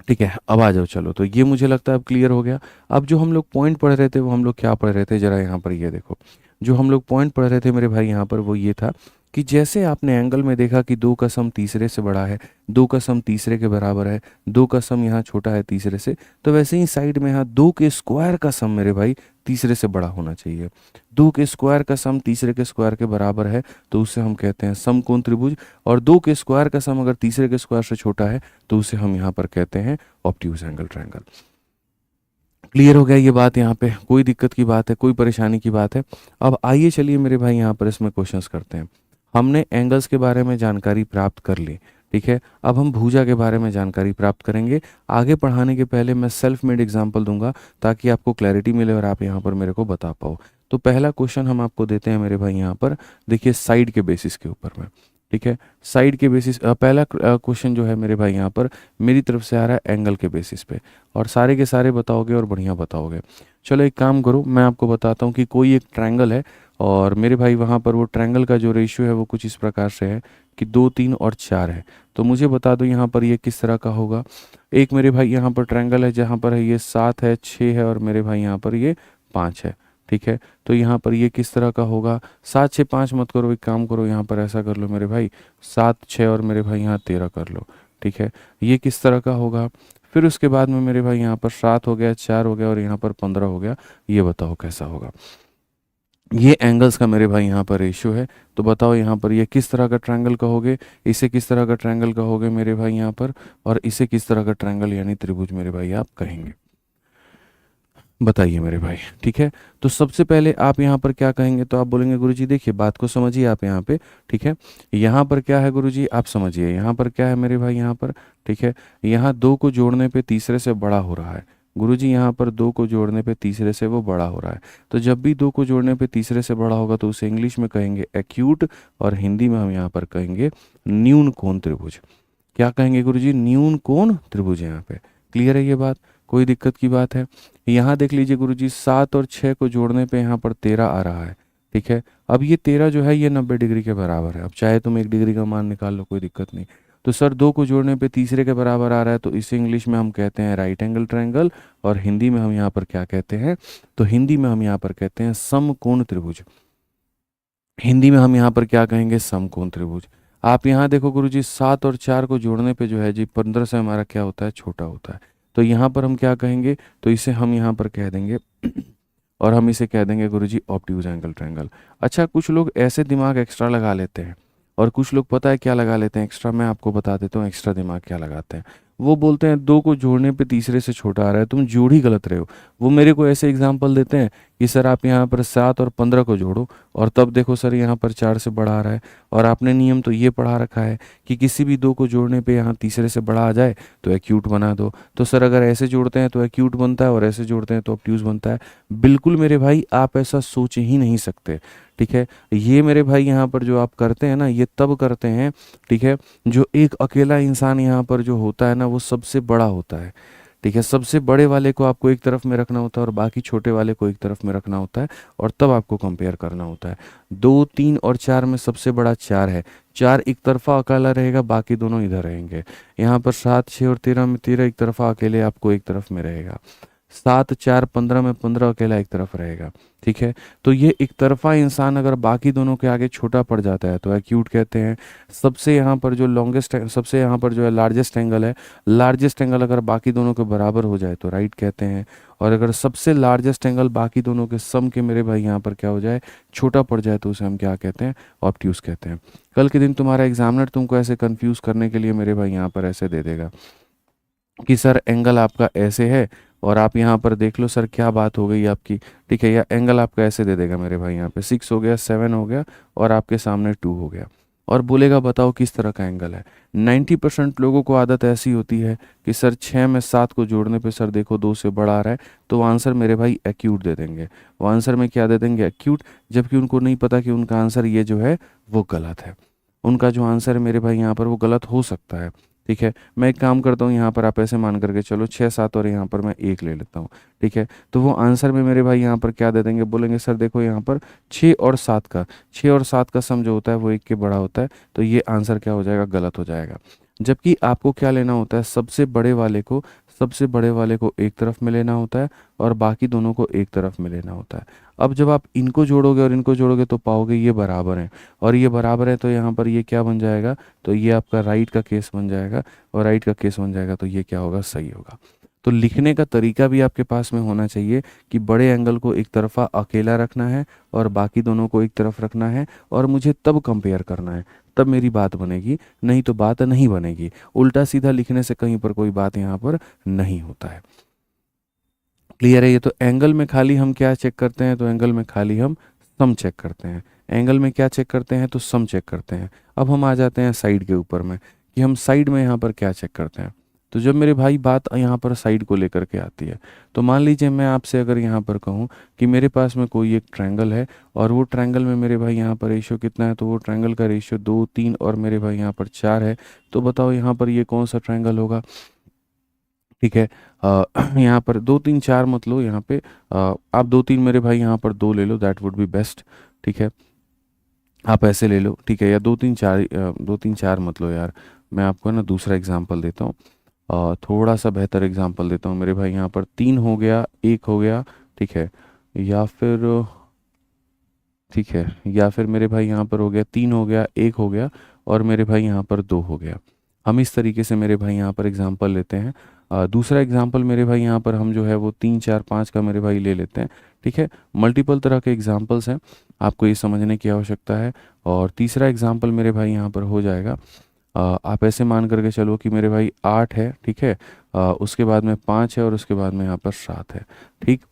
ठीक है, अब आ जाओ। चलो, तो ये मुझे लगता है अब क्लियर हो गया। अब जो हम लोग पॉइंट पढ़ रहे थे वो हम लोग क्या पढ़ रहे थे, जरा यहाँ पर ये देखो। जो हम लोग पॉइंट पढ़ रहे थे मेरे भाई यहाँ पर वो ये था कि जैसे आपने एंगल में देखा कि दो का सम तीसरे से बड़ा है, दो का सम तीसरे के बराबर है, दो का सम यहाँ छोटा है तीसरे से, तो वैसे ही साइड में यहाँ दो के स्क्वायर का सम मेरे भाई तीसरे से बड़ा होना चाहिए। दो के स्क्वायर का सम तीसरे के स्क्वायर के बराबर है तो उसे हम कहते हैं समकोण त्रिभुज, और दो के स्क्वायर का सम अगर तीसरे के स्क्वायर से छोटा है तो उसे हम यहाँ पर कहते हैं ऑब्ट्यूज एंगल ट्रायंगल। क्लियर हो गया ये बात? यहाँ पे कोई दिक्कत की बात है, कोई परेशानी की बात है? अब आइए चलिए मेरे भाई यहाँ पर इसमें क्वेश्चंस करते हैं। हमने एंगल्स के बारे में जानकारी प्राप्त कर ली, ठीक है। अब हम भुजा के बारे में जानकारी प्राप्त करेंगे। आगे पढ़ाने के पहले मैं सेल्फ मेड एग्जांपल दूंगा ताकि आपको क्लैरिटी मिले और आप यहाँ पर मेरे को बता पाओ। तो पहला क्वेश्चन हम आपको देते हैं मेरे भाई यहाँ पर, देखिए साइड के बेसिस के ऊपर में, ठीक है। साइड के बेसिस पहला क्वेश्चन जो है मेरे भाई यहाँ पर मेरी तरफ से आ रहा है एंगल के बेसिस पे, और सारे के सारे बताओगे और बढ़िया बताओगे। चलो एक काम करो, मैं आपको बताता हूँ कि कोई एक ट्रायंगल है और मेरे भाई वहाँ पर वो ट्रायंगल का जो रेशियो है वो कुछ इस प्रकार से है कि 2, 3 और 4 है। तो मुझे बता दो यहाँ पर ये किस तरह का होगा। एक मेरे भाई यहाँ पर ट्रायंगल है जहाँ पर है ये 7 है, 6 है और मेरे भाई यहाँ पर ये 5 है, ठीक है। तो यहाँ पर ये किस तरह का होगा? 7, 6, 5 मत करो, एक काम करो यहाँ पर ऐसा कर लो मेरे भाई, 7, 6 और मेरे भाई यहाँ 13 कर लो, ठीक है। ये किस तरह का होगा? फिर उसके बाद में मेरे भाई यहाँ पर 7 हो गया, 4 हो गया और यहाँ पर 15 हो गया। ये बताओ कैसा होगा? ये एंगल्स का मेरे भाई यहाँ पर रेशियो है। तो बताओ यहाँ पर ये किस तरह का ट्रायंगल कहोगे, इसे किस तरह का ट्रायंगल कहोगे मेरे भाई यहाँ पर, और इसे किस तरह का ट्रायंगल यानी त्रिभुज मेरे भाई आप कहेंगे? बताइए मेरे भाई, ठीक है। तो सबसे पहले आप यहाँ पर क्या कहेंगे? तो आप बोलेंगे गुरुजी देखिए बात को समझिए आप यहाँ पे, ठीक है। यहाँ पर क्या है गुरुजी आप समझिए, यहाँ पर क्या है मेरे भाई यहाँ पर, ठीक है। यहाँ दो को जोड़ने पे तीसरे से बड़ा हो रहा है गुरुजी, यहाँ पर दो को जोड़ने पे तीसरे से वो बड़ा हो रहा है। तो जब भी दो को जोड़ने पे तीसरे से बड़ा होगा तो उसे इंग्लिश में कहेंगे एक्यूट, और हिंदी में हम यहाँ पर कहेंगे न्यून कोण त्रिभुज। क्या कहेंगे गुरुजी? न्यून कोण त्रिभुज। यहाँ पे क्लियर है ये बात? कोई दिक्कत की बात है? यहाँ देख लीजिए गुरुजी 7 और 6 को जोड़ने पे यहाँ पर 13 आ रहा है, ठीक है। अब ये 13 जो है ये 90 डिग्री के बराबर है। अब चाहे तुम 1 डिग्री का मान निकाल लो, कोई दिक्कत नहीं। तो सर दो को जोड़ने पे तीसरे के बराबर आ रहा है तो इसे इंग्लिश में हम कहते हैं राइट एंगल ट्रायंगल, और हिंदी में हम यहाँ पर क्या कहते हैं? तो हिंदी में हम यहाँ पर कहते हैं समकोण त्रिभुज। हिंदी में हम यहाँ पर क्या कहेंगे? समकोण त्रिभुज। आप यहाँ देखो गुरुजी 7 और 4 को जोड़ने पे जो है जी 15 से हमारा क्या होता है? छोटा होता है। तो यहाँ पर हम क्या कहेंगे? तो इसे हम यहाँ पर कह देंगे और हम इसे कह देंगे गुरुजी ऑब्ट्यूज एंगल ट्रायंगल। अच्छा, कुछ लोग ऐसे दिमाग एक्स्ट्रा लगा लेते हैं और कुछ लोग पता है क्या लगा लेते हैं एक्स्ट्रा, मैं आपको बता देता हूँ एक्स्ट्रा दिमाग क्या लगाते हैं। वो बोलते हैं दो को जोड़ने पे तीसरे से छोटा आ रहा है, तुम जोड़ ही गलत रहे हो। वो मेरे को ऐसे एग्जाम्पल देते हैं कि सर आप यहाँ पर 7 और 15 को जोड़ो और तब देखो सर यहाँ पर 4 से बड़ा आ रहा है, और आपने नियम तो ये पढ़ा रखा है कि किसी भी दो को जोड़ने पे यहाँ तीसरे से बड़ा आ जाए तो एक्यूट बना दो। तो सर अगर ऐसे जोड़ते हैं तो एक्यूट बनता है और ऐसे जोड़ते हैं तो ऑब्ट्यूज बनता है। बिल्कुल मेरे भाई आप ऐसा सोच ही नहीं सकते, ठीक है। ये मेरे भाई यहाँ पर जो आप करते हैं ना ये तब करते हैं, ठीक है, जो एक अकेला इंसान यहाँ पर जो होता है ना वो सबसे बड़ा होता है, ठीक है। सबसे बड़े वाले को आपको एक तरफ में रखना होता है और बाकी छोटे वाले को एक तरफ में रखना होता है, और तब आपको कंपेयर करना होता है। 2, 3 और 4 में सबसे बड़ा 4 है। 4 एक तरफा अकेला रहेगा, बाकी दोनों इधर रहेंगे। यहाँ पर 7, 6 और 13 में 13 एक तरफा अकेले आपको एक तरफ में रहेगा। 7, 4, 15 में 15 अकेला एक तरफ रहेगा, ठीक है। तो ये एक तरफा इंसान अगर बाकी दोनों के आगे छोटा पड़ जाता है तो एक्यूट कहते हैं। सबसे यहाँ पर जो लॉन्गेस्ट, सबसे यहाँ पर जो है लार्जेस्ट एंगल है, लार्जेस्ट एंगल अगर बाकी दोनों के बराबर हो जाए तो राइट कहते हैं, और अगर सबसे लार्जेस्ट एंगल बाकी दोनों के सम के मेरे भाई यहाँ पर क्या हो जाए? छोटा पड़ जाए तो उसे हम क्या कहते हैं? ऑब्ट्यूज कहते हैं। कल के दिन तुम्हारा एग्जामिनर तुमको ऐसे कंफ्यूज करने के लिए मेरे भाई यहाँ पर ऐसे दे देगा कि सर एंगल आपका ऐसे है और आप यहाँ पर देख लो सर क्या बात हो गई आपकी, ठीक है। या एंगल आपका ऐसे दे देगा मेरे भाई, यहाँ पे 6 हो गया, 7 हो गया और आपके सामने 2 हो गया, और बोलेगा बताओ किस तरह का एंगल है। 90% लोगों को आदत ऐसी होती है कि सर 6 में 7 को जोड़ने पे सर देखो 2 से बड़ा आ रहा है, तो वो आंसर मेरे भाई एक्यूट दे देंगे। वो आंसर में क्या दे देंगे? एक्यूट, जबकि उनको नहीं पता कि उनका आंसर ये जो है वो गलत है। उनका जो आंसर है मेरे भाई यहाँ पर वो गलत हो सकता है, ठीक है। मैं एक काम करता हूँ, यहाँ पर आप ऐसे मान करके चलो 6, 7 और यहाँ पर मैं 1 ले लेता हूँ, ठीक है। तो वो आंसर में मेरे भाई यहाँ पर क्या दे देंगे? बोलेंगे सर देखो यहाँ पर 6 और 7 का सम जो होता है वो 1 के बड़ा होता है, तो ये आंसर क्या हो जाएगा? गलत हो जाएगा। जबकि आपको क्या लेना होता है? सबसे बड़े वाले को सबसे बड़े वाले को एक तरफ में लेना होता है और बाकी दोनों को एक तरफ में लेना होता है। अब जब आप इनको जोड़ोगे और इनको जोड़ोगे तो पाओगे ये बराबर हैं, और ये बराबर है तो यहाँ पर ये क्या बन जाएगा, तो ये आपका राइट का केस बन जाएगा, और राइट का केस बन जाएगा तो ये क्या होगा, सही होगा। तो लिखने का तरीका भी आपके पास में होना चाहिए कि बड़े एंगल को एक तरफा अकेला रखना है और बाकी दोनों को एक तरफ रखना है, और मुझे तब कंपेयर करना है, तब मेरी बात बनेगी, नहीं तो बात नहीं बनेगी। उल्टा सीधा लिखने से कहीं पर कोई बात यहाँ पर नहीं होता है। क्लियर है ये? तो एंगल में खाली हम क्या चेक करते हैं, तो एंगल में खाली हम सम चेक करते हैं। एंगल में क्या चेक करते हैं, तो सम चेक करते हैं। अब हम आ जाते हैं साइड के ऊपर में कि हम साइड में यहाँ पर क्या चेक करते हैं। तो जब मेरे भाई बात यहाँ पर साइड को लेकर के आती है, तो मान लीजिए मैं आपसे अगर यहाँ पर कहूँ कि मेरे पास में कोई एक ट्रायंगल है, और वो ट्रायंगल में मेरे भाई यहाँ पर रेशियो कितना है, तो वो ट्रायंगल का रेशियो 2, 3 और मेरे भाई यहाँ पर 4 है। तो बताओ यहाँ पर ये कौन सा ट्रायंगल होगा? ठीक है, यहाँ पर 2, 3, 4 मत लो, यहाँ पे आप 2, 3 मेरे भाई यहाँ पर 2 ले लो, दैट वुड बी बेस्ट। ठीक है, आप ऐसे ले लो, ठीक है, या 2, 3, 4, 2, 3, 4 मत लो यार, मैं आपको ना दूसरा एग्जांपल देता हूँ, थोड़ा सा बेहतर एग्जांपल देता हूँ। मेरे भाई यहाँ पर 3 हो गया, 1 हो गया, ठीक है, या फिर ठीक है, या फिर मेरे भाई यहाँ पर हो गया 3 हो गया, 1 हो गया, और मेरे भाई यहाँ पर 2 हो गया। हम इस तरीके से मेरे भाई यहाँ पर एग्जांपल लेते हैं। दूसरा एग्जांपल मेरे भाई यहाँ पर हम जो है वो 3, 4, 5 का मेरे भाई ले लेते हैं। ठीक है, मल्टीपल तरह के एग्जांपल्स हैं, आपको ये समझने की आवश्यकता है। और तीसरा एग्जांपल मेरे भाई यहाँ पर हो जाएगा, आप ऐसे मान करके चलो कि मेरे भाई 8 है, ठीक है, उसके बाद में 5 है, और उसके बाद में यहाँ पर 7 है। ठीक,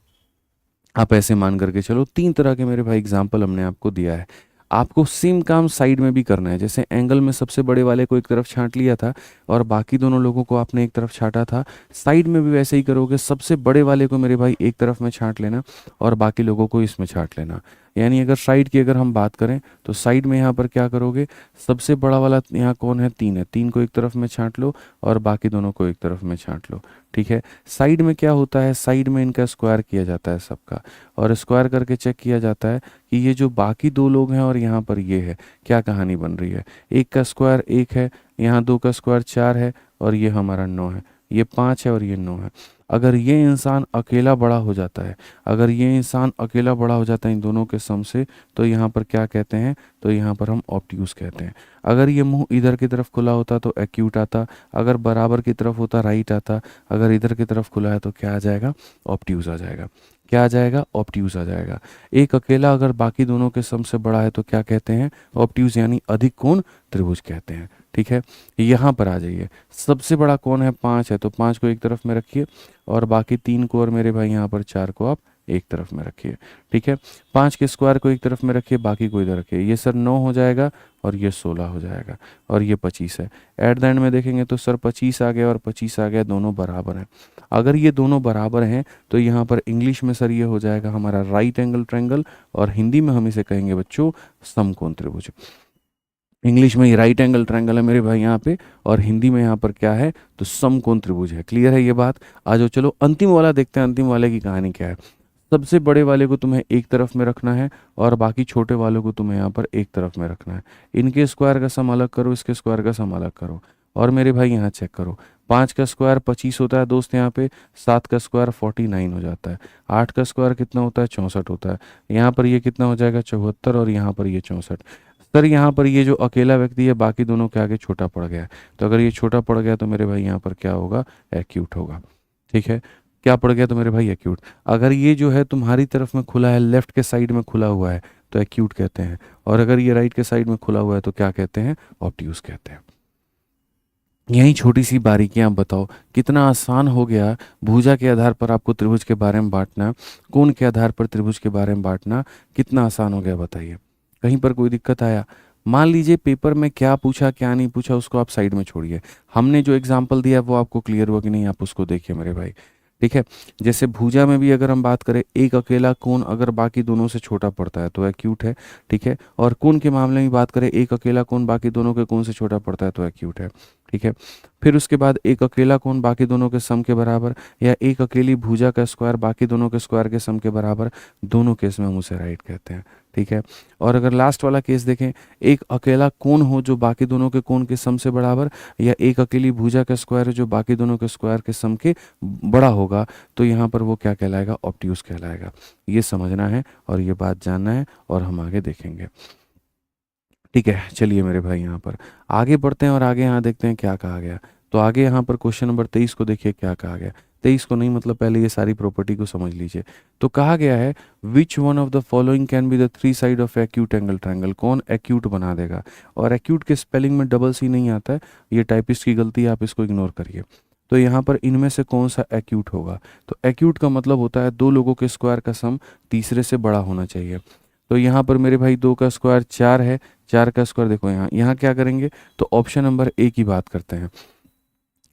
आप ऐसे मान करके चलो। 3 तरह के मेरे भाई एग्जाम्पल हमने आपको दिया है। आपको सेम काम साइड में भी करना है। जैसे एंगल में सबसे बड़े वाले को एक तरफ छांट लिया था और बाकी दोनों लोगों को आपने एक तरफ छांटा था, साइड में भी वैसे ही करोगे। सबसे बड़े वाले को मेरे भाई एक तरफ में छांट लेना और बाकी लोगों को इसमें छांट लेना। यानी अगर साइड की अगर हम बात करें तो साइड में यहाँ पर क्या करोगे, सबसे बड़ा वाला यहाँ कौन है, 3 है, 3 को एक तरफ में छांट लो और बाकी दोनों को एक तरफ में छांट लो। ठीक है, साइड में क्या होता है, साइड में इनका स्क्वायर किया जाता है सबका, और स्क्वायर करके चेक किया जाता है कि ये जो बाकी 2 लोग हैं और यहाँ पर ये है, क्या कहानी बन रही है। 1 का स्क्वायर 1 है, यहाँ 2 का स्क्वायर 4 है, और ये हमारा 9 है, ये 5 है और ये 9 है। अगर ये इंसान अकेला बड़ा हो जाता है, अगर ये इंसान अकेला बड़ा हो जाता है इन दोनों के सम से, तो यहाँ पर क्या कहते हैं, तो यहाँ पर हम ऑब्ट्यूज कहते हैं। अगर ये मुंह इधर की तरफ खुला होता तो एक्यूट आता, अगर बराबर की तरफ होता राइट आता, अगर इधर की तरफ खुला है तो क्या आ जाएगा, ऑब्ट्यूज आ जाएगा। क्या आ जाएगा, ऑब्ट्यूज आ जाएगा। एक अकेला अगर बाकी दोनों के सम से बड़ा है तो क्या कहते हैं, ऑब्ट्यूज, यानी अधिक कोण त्रिभुज कहते हैं। ठीक है, यहाँ पर आ जाइए। सबसे बड़ा कौन है, 5 है, तो 5 को एक तरफ में रखिए और बाकी 3 को और मेरे भाई यहाँ पर 4 को आप एक तरफ में रखिए। ठीक है, 5 के स्क्वायर को एक तरफ में रखिए, बाकी को इधर रखिए। ये सर 9 हो जाएगा और ये 16 हो जाएगा और ये 25 है। एट द एंड में देखेंगे तो सर 25 आ गया और 25 आ गया, दोनों बराबर हैं। अगर ये दोनों बराबर हैं तो यहाँ पर इंग्लिश में सर ये हो जाएगा हमारा राइट एंगल ट्रायंगल, और हिंदी में हम इसे कहेंगे बच्चों समकोण त्रिभुज। इंग्लिश में ये राइट एंगल ट्रायंगल है मेरे भाई यहाँ पे, और हिंदी में यहाँ पर क्या है, तो समकोण त्रिभुज है। क्लियर है ये बात? आ जाओ चलो अंतिम वाला देखते हैं, अंतिम वाले की कहानी क्या है। सबसे बड़े वाले को तुम्हें एक तरफ में रखना है और बाकी छोटे वालों को तुम्हें यहाँ पर एक तरफ में रखना है। इनके स्क्वायर का सम अलग करो, इसके स्क्वायर का सम अलग करो, और मेरे भाई यहाँ चेक करो। 5 का स्क्वायर 25 होता है दोस्त यहाँ पे, 7 का स्क्वायर 49 हो जाता है, 8 का स्क्वायर कितना होता है, 64 होता है। यहाँ पर ये कितना हो जाएगा, 74, और यहाँ पर ये 64। सर यहाँ पर ये जो अकेला व्यक्ति है बाकी दोनों के आगे छोटा पड़ गया है, तो अगर ये छोटा पड़ गया तो मेरे भाई यहाँ पर क्या होगा, एक्यूट होगा। ठीक है, क्या पड़ गया तो मेरे भाई एक्यूट। अगर ये जो है तुम्हारी तरफ में खुला है, लेफ्ट के साइड में खुला हुआ है तो एक्यूट कहते हैं, और अगर ये राइट के साइड में खुला हुआ है तो क्या कहते हैं, ऑब्ट्यूज कहते हैं। यही छोटी सी बारीकियां बताओ, कितना आसान हो गया भुजा के आधार पर आपको त्रिभुज के बारे में बांटना, कोण के आधार पर त्रिभुज के बारे में बांटना, कितना आसान हो गया बताइए। कहीं पर कोई दिक्कत आया? मान लीजिए पेपर में क्या पूछा क्या नहीं पूछा उसको आप साइड में छोड़िए, हमने जो एग्जाम्पल दिया वो आपको क्लियर हुआ कि नहीं, आप उसको देखिए मेरे भाई। ठीक है, जैसे भुजा में भी अगर हम बात करें, एक अकेला कोण अगर बाकी दोनों से छोटा पड़ता है तो एक्यूट है। ठीक है, और कोण के मामले में बात करें, एक अकेला कोण बाकी दोनों के कोण से छोटा पड़ता है तो एक्यूट है। ठीक है, फिर उसके बाद एक अकेला कोण बाकी दोनों के सम के बराबर, या एक अकेली भुजा का स्क्वायर बाकी दोनों के स्क्वायर के सम के बराबर, दोनों केस में हम उसे राइट कहते हैं। ठीक है। और अगर लास्ट वाला केस देखें, एक अकेला कोण हो जो बाकी दोनों के कोण के सम से बराबर, या एक अकेली भुजा का स्क्वायर है जो बाकी दोनों के स्क्वायर के सम के बड़ा होगा, तो यहाँ पर वो क्या कहलाएगा, ऑब्ट्यूज कहलाएगा। ये समझना है और ये बात जानना है और हम आगे देखेंगे। ठीक है, चलिए मेरे भाई यहाँ पर आगे बढ़ते हैं और आगे यहाँ देखते हैं क्या कहा गया। तो आगे यहाँ पर क्वेश्चन नंबर 23 को देखिए क्या कहा गया। 23 को नहीं, मतलब पहले ये सारी प्रॉपर्टी को समझ लीजिए। तो कहा गया है which one of the following can be the three side of acute angle triangle. कौन एक्यूट बना देगा। और एक्यूट के स्पेलिंग में डबल सी नहीं आता है, ये टाइपिस्ट की गलती है, आप इसको इग्नोर करिए। तो यहाँ पर इनमें से कौन सा एक्यूट होगा। तो एक्यूट का मतलब होता है दो लोगों के स्क्वायर का सम तीसरे से बड़ा होना चाहिए। तो यहाँ पर मेरे भाई 2 का स्क्वायर 4 है, 4 का स्क्वायर देखो यहाँ यहाँ क्या करेंगे, तो ऑप्शन नंबर ए की बात करते हैं।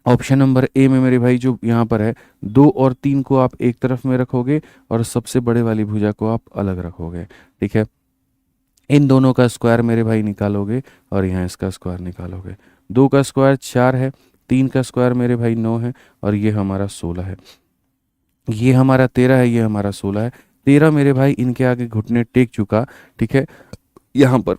ऑप्शन नंबर ए में मेरे भाई जो यहाँ पर है 2 और 3 को आप एक तरफ में रखोगे और सबसे बड़े वाली भुजा को आप अलग रखोगे। ठीक है, इन दोनों का स्क्वायर मेरे भाई निकालोगे और यहाँ इसका स्क्वायर निकालोगे। 2 का स्क्वायर 4 है, 3 का स्क्वायर मेरे भाई 9 है, और ये हमारा 16 है, ये हमारा 13 है, ये हमारा 16 है। 13 मेरे भाई इनके आगे घुटने टेक चुका। ठीक है, यहाँ पर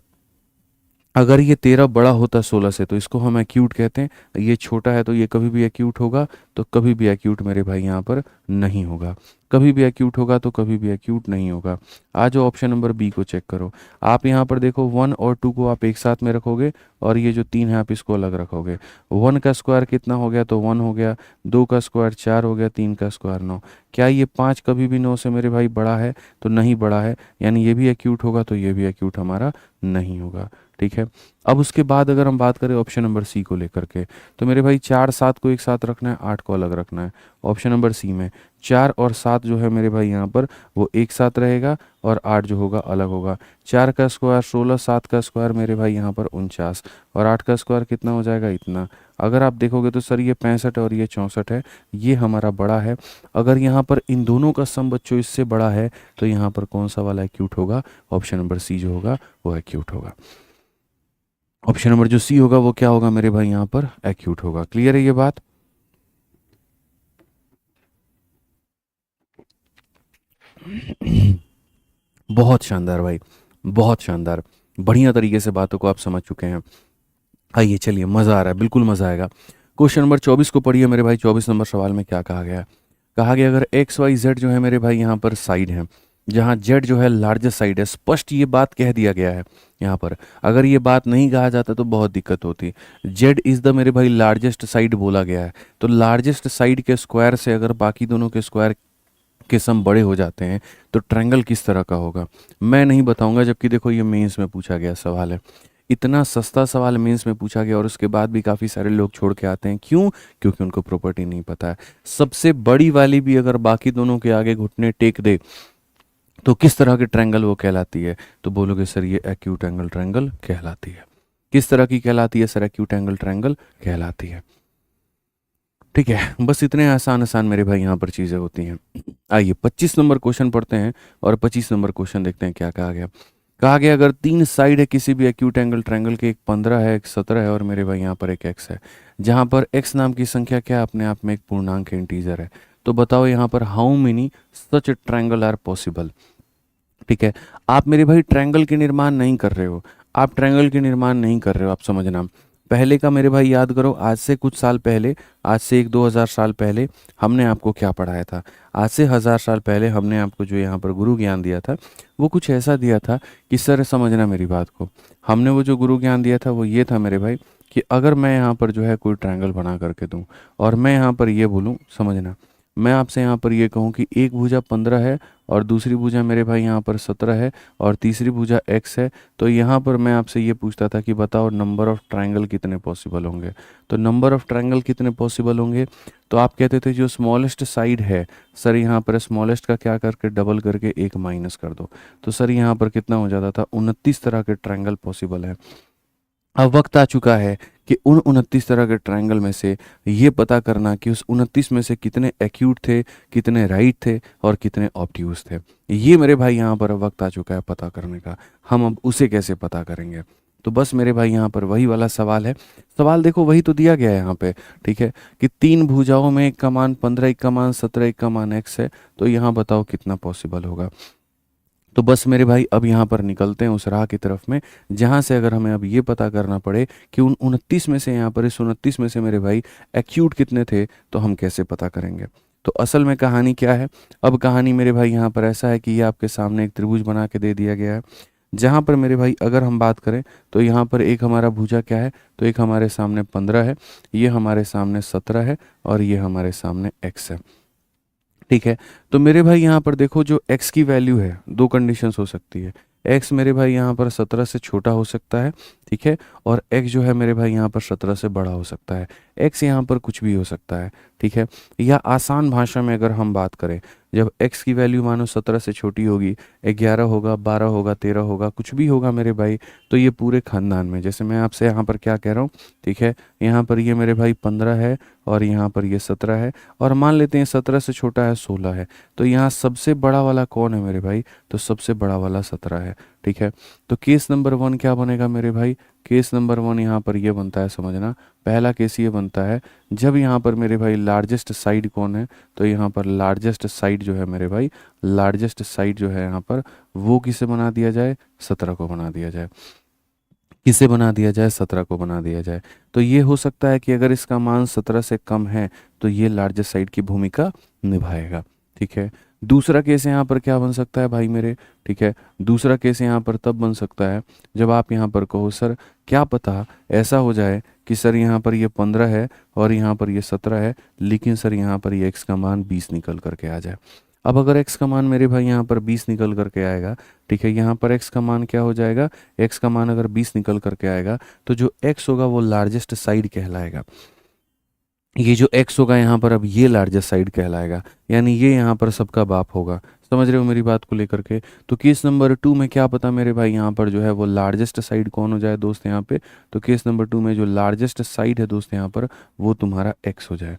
अगर ये 13 बड़ा होता 16 से तो इसको हम एक्यूट कहते हैं। ये छोटा है तो ये कभी भी एक्यूट होगा, तो कभी भी एक्यूट मेरे भाई यहाँ पर नहीं होगा। कभी भी एक्यूट होगा तो कभी भी एक्यूट नहीं होगा। आ जाओ ऑप्शन नंबर बी को चेक करो। आप यहाँ पर देखो 1 और 2 को आप एक साथ में रखोगे और ये जो 3 है आप इसको अलग रखोगे। 1 का स्क्वायर कितना हो गया, तो 1 हो गया। 2 का स्क्वायर 4 हो गया, 3 का स्क्वायर 9। क्या ये 5 कभी भी 9 से मेरे भाई बड़ा है, तो नहीं बड़ा है, यानी ये भी एक्यूट होगा, तो ये भी एक्यूट हमारा नहीं होगा। ठीक है, अब उसके बाद अगर हम बात करें ऑप्शन नंबर सी को लेकर के, तो मेरे भाई 4 7 को एक साथ रखना है, 8 को अलग रखना है। ऑप्शन नंबर सी में 4 और 7 जो है मेरे भाई यहाँ पर वो एक साथ रहेगा और 8 जो होगा अलग होगा। 4 का स्क्वायर 16, 7 का स्क्वायर मेरे भाई यहाँ पर 49, और 8 का स्क्वायर कितना हो जाएगा, इतना। अगर आप देखोगे तो सर ये 65 और ये 64 है, ये हमारा बड़ा है। अगर यहाँ पर इन दोनों का सम बच्चों इससे बड़ा है, तो यहाँ पर कौन सा वाला एक्यूट होगा, ऑप्शन नंबर सी जो होगा वो एक्यूट होगा। ऑप्शन नंबर जो सी होगा वो क्या होगा मेरे भाई यहाँ पर एक्यूट होगा। क्लियर है ये बात। बहुत शानदार भाई, बहुत शानदार, बढ़िया तरीके से बातों को आप समझ चुके हैं। आइए चलिए, मज़ा आ रहा है, बिल्कुल मज़ा आएगा। क्वेश्चन नंबर 24 को पढ़िए मेरे भाई। 24 नंबर सवाल में क्या कहा गया है। कहा गया अगर एक्स वाई जेड जो है मेरे भाई यहाँ पर साइड है, जहाँ जेड जो है लार्जेस्ट साइड है, स्पष्ट ये बात कह दिया गया है यहाँ पर। अगर ये बात नहीं कहा जाता तो बहुत दिक्कत होती। जेड इज़ द मेरे भाई लार्जेस्ट साइड बोला गया है, तो लार्जेस्ट साइड के स्क्वायर से अगर बाकी दोनों के स्क्वायर के सम बड़े हो जाते हैं तो ट्रायंगल किस तरह का होगा, मैं नहीं बताऊंगा। जबकि देखो ये मेंस में पूछा गया सवाल है, इतना सस्ता सवाल मेंस में पूछा गया और उसके बाद भी काफ़ी सारे लोग छोड़ के आते हैं। क्यों? क्योंकि उनको प्रॉपर्टी नहीं पता है। सबसे बड़ी वाली भी अगर बाकी दोनों के आगे घुटने टेक दे तो किस तरह के ट्रायंगल वो कहलाती है, तो बोलोगे सर ये एक्यूट एंगल ट्रायंगल कहलाती है। किस तरह की कहलाती है सर, एक्यूट एंगल ट्रायंगल कहलाती है। ठीक है, बस इतने आसान आसान मेरे भाई यहाँ पर चीज़ें होती हैं। आइए 25 नंबर क्वेश्चन पढ़ते हैं और 25 नंबर क्वेश्चन देखते हैं क्या कहा गया। कहा गया अगर 3 साइड है किसी भी एक्यूट एंगल ट्रायंगल के, एक 15 है, एक 17 है और मेरे भाई यहाँ पर एक एक्स है, जहाँ पर एक्स नाम की संख्या क्या अपने आप में एक पूर्णांक है, इंटीजर है। तो बताओ यहाँ पर how many such triangle are possible. ठीक है, आप मेरे भाई ट्रायंगल के निर्माण नहीं कर रहे हो, आप ट्रायंगल के निर्माण नहीं कर रहे हो, आप समझना। पहले का मेरे भाई याद करो, आज से कुछ साल पहले, आज से 1-2 हज़ार साल पहले हमने आपको क्या पढ़ाया था। आज से 1000 साल पहले हमने आपको जो यहाँ पर गुरु ज्ञान दिया था वो कुछ ऐसा दिया था कि सर समझना मेरी बात को। हमने वो जो गुरु ज्ञान दिया था वो ये था मेरे भाई कि अगर मैं यहाँ पर जो है कोई ट्रायंगल बना करके दूँ और मैं यहाँ पर ये बोलूँ, समझना, मैं आपसे यहाँ पर ये कहूँ कि एक भुजा 15 है और दूसरी भुजा मेरे भाई यहाँ पर 17 है और तीसरी भुजा x है, तो यहाँ पर मैं आपसे ये पूछता था कि बताओ नंबर ऑफ़ ट्रायंगल कितने पॉसिबल होंगे। तो नंबर ऑफ़ ट्रायंगल कितने पॉसिबल होंगे, तो आप कहते थे जो स्मॉलेस्ट साइड है सर यहाँ पर स्मॉलेस्ट का क्या करके डबल करके एक माइनस कर दो, तो सर यहाँ पर कितना हो जाता था, 29 तरह के ट्रायंगल पॉसिबल है। अब वक्त आ चुका है कि उन 29 तरह के ट्रायंगल में से ये पता करना कि उस 29 में से कितने एक्यूट थे, कितने राइट थे और कितने ऑब्ट्यूज थे। ये मेरे भाई यहाँ पर वक्त आ चुका है पता करने का। हम अब उसे कैसे पता करेंगे, तो बस मेरे भाई यहाँ पर वही वाला सवाल है। सवाल देखो वही तो दिया गया है यहाँ पे, ठीक है, कि 3 भुजाओं में एक का मान 15, एक का मान 17, एक का मान x है, तो यहाँ बताओ कितना पॉसिबल होगा। तो बस मेरे भाई अब यहाँ पर निकलते हैं उस राह की तरफ में, जहाँ से अगर हमें अब ये पता करना पड़े कि उन 29 में से, यहाँ पर इस 29 में से मेरे भाई एक्यूट कितने थे, तो हम कैसे पता करेंगे। तो असल में कहानी क्या है, अब कहानी मेरे भाई यहाँ पर ऐसा है कि ये आपके सामने एक त्रिभुज बना के दे दिया गया है, जहाँ पर मेरे भाई अगर हम बात करें तो यहाँ पर एक हमारा भुजा क्या है, तो एक हमारे सामने 15 है, ये हमारे सामने 17 है, और ये हमारे सामने x है। ठीक है, तो मेरे भाई यहाँ पर देखो जो x की वैल्यू है, दो कंडीशंस हो सकती है। x मेरे भाई यहाँ पर 17 से छोटा हो सकता है, ठीक है, और x जो है मेरे भाई यहाँ पर 17 से बड़ा हो सकता है। x यहाँ पर कुछ भी हो सकता है, ठीक है। या आसान भाषा में अगर हम बात करें, जब x की वैल्यू मानो 17 से छोटी होगी, 11 होगा, 12 होगा, 13 होगा, कुछ भी होगा मेरे भाई, तो ये पूरे खानदान में, जैसे मैं आपसे यहाँ पर क्या कह रहा हूँ, ठीक है, यहाँ पर ये मेरे भाई 15 है, और यहाँ पर ये 17 है, और मान लेते हैं 17 से छोटा है 16 है, तो यहाँ सबसे बड़ा वाला कौन है मेरे भाई, तो सबसे बड़ा वाला 17 है, ठीक है। तो केस नंबर 1 क्या बनेगा मेरे भाई, केस नंबर 1 यहाँ पर ये बनता है, समझना, पहला केस ये बनता है जब यहाँ पर मेरे भाई लार्जेस्ट साइड कौन है, तो यहाँ पर लार्जेस्ट साइड जो है मेरे भाई, लार्जेस्ट साइड जो है यहाँ पर, वो किसे बना दिया जाए, 17 को बना दिया जाए। किसे बना दिया जाए, 17 को बना दिया जाए। तो ये हो सकता है कि अगर इसका मान 17 से कम है तो ये लार्जेस्ट साइड की भूमिका निभाएगा, ठीक है। दूसरा केस यहाँ पर क्या बन सकता है भाई मेरे, ठीक है, दूसरा केस यहाँ पर तब बन सकता है जब आप यहाँ पर कहो सर क्या पता ऐसा हो जाए कि सर यहाँ पर ये 15 है और यहाँ पर ये 17 है, लेकिन सर यहाँ पर ये x का मान 20 निकल करके आ जाए। अब अगर x का मान मेरे भाई यहाँ पर 20 निकल करके आएगा, ठीक है, यहाँ पर x का मान क्या हो जाएगा, x का मान अगर 20 निकल करके आएगा तो जो x होगा वो लार्जेस्ट साइड कहलाएगा। ये जो x होगा यहाँ पर अब ये लार्जेस्ट साइड कहलाएगा, यानी ये यहाँ पर सबका बाप होगा। समझ रहे हो मेरी बात को लेकर के। तो केस नंबर 2 में क्या पता मेरे भाई यहाँ पर जो है वो लार्जेस्ट साइड कौन हो जाए दोस्त यहाँ पे, तो केस नंबर 2 में जो लार्जेस्ट साइड है दोस्त यहाँ पर वो तुम्हारा x हो जाए।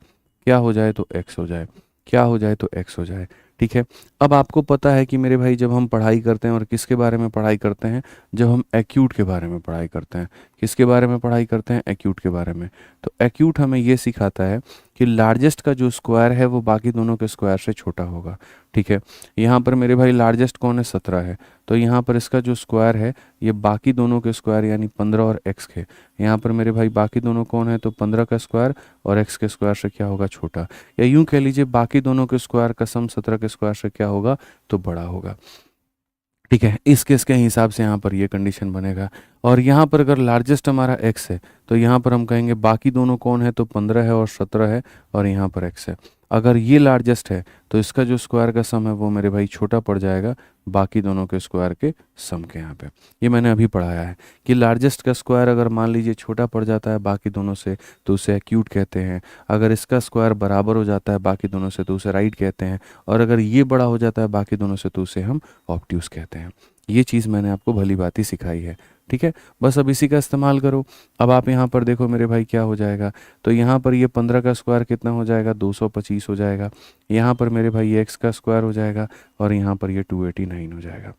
क्या हो जाए, तो x हो जाए। क्या हो जाए, तो x हो जाए, ठीक है। अब आपको पता है कि मेरे भाई जब हम पढ़ाई करते हैं, और किसके बारे में पढ़ाई करते हैं, जब हम एक्यूट के बारे में पढ़ाई करते हैं, किसके बारे में पढ़ाई करते हैं, एक्यूट के बारे में। तो एक्यूट हमें ये सिखाता है कि लार्जेस्ट का जो स्क्वायर है वो बाकी दोनों के स्क्वायर से छोटा होगा, ठीक है। यहाँ पर मेरे भाई लार्जेस्ट कौन है, 17 है, तो यहाँ पर इसका जो स्क्वायर है ये बाकी दोनों के स्क्वायर यानी 15 और x के, यहाँ पर मेरे भाई बाकी दोनों कौन है, तो 15 का स्क्वायर और x के स्क्वायर से क्या होगा, छोटा। या यूं कह लीजिए बाकी दोनों के स्क्वायर का सम 17 के स्क्वायर से क्या होगा, तो बड़ा होगा, ठीक है। इस केस के हिसाब से यहाँ पर ये कंडीशन बनेगा। और यहाँ पर अगर लार्जेस्ट हमारा x है तो यहाँ पर हम कहेंगे बाकी दोनों कौन है, तो 15 है और 17 है, और यहाँ पर x है। अगर ये लार्जेस्ट है तो इसका जो स्क्वायर का सम है वो मेरे भाई छोटा पड़ जाएगा बाकी दोनों के स्क्वायर के सम के। यहाँ पे ये मैंने अभी पढ़ाया है कि लार्जेस्ट का स्क्वायर अगर मान लीजिए छोटा पड़ जाता है बाकी दोनों से तो उसे एक्यूट कहते हैं। अगर इसका स्क्वायर बराबर हो जाता है बाकी दोनों से तो उसे राइट कहते हैं। और अगर ये बड़ा हो जाता है बाकी दोनों से तो उसे हम ऑब्ट्यूस कहते हैं। ये चीज़ मैंने आपको भली बात ही सिखाई है, ठीक है। बस अब इसी का इस्तेमाल करो। अब आप यहाँ पर देखो मेरे भाई क्या हो जाएगा, तो यहाँ पर ये 15 का स्क्वायर कितना हो जाएगा, 225 हो जाएगा। यहाँ पर मेरे भाई ये x का स्क्वायर हो जाएगा और यहाँ पर ये 289 हो जाएगा।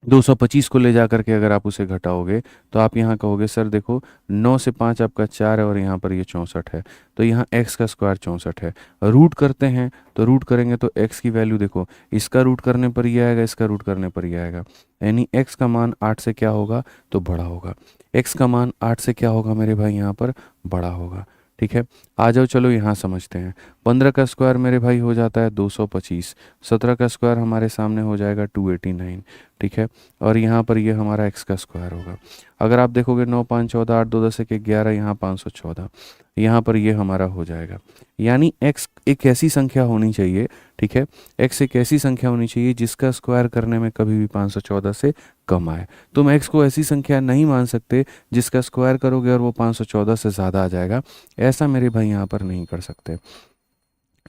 225 को ले जा करके अगर आप उसे घटाओगे तो आप यहाँ कहोगे सर देखो 9 से 5 आपका 4 है और यहाँ पर ये 64 है, तो यहाँ x का स्क्वायर 64 है। रूट करते हैं तो रूट करेंगे तो x की वैल्यू देखो, इसका रूट करने पर ये आएगा, इसका रूट करने पर ये आएगा, यानी x का मान 8 से क्या होगा, तो बड़ा होगा। x का मान 8 से क्या होगा मेरे भाई, यहाँ पर बड़ा होगा, ठीक है। आ जाओ चलो यहाँ समझते हैं। 15 का स्क्वायर मेरे भाई हो जाता है 225, 17 का स्क्वायर हमारे सामने हो जाएगा 289, ठीक है। और यहाँ पर ये हमारा x का स्क्वायर होगा। अगर आप देखोगे 9 5 14 8 2 10 1 11, यहाँ 514, यहाँ पर ये हमारा हो जाएगा। यानी x एक ऐसी संख्या होनी चाहिए, ठीक है, x एक ऐसी संख्या होनी चाहिए जिसका स्क्वायर करने में कभी भी 514 से कम आए। तुम x को ऐसी संख्या नहीं मान सकते जिसका स्क्वायर करोगे और वो 514 से ज़्यादा आ जाएगा, ऐसा मेरे भाई यहाँ पर नहीं कर सकते,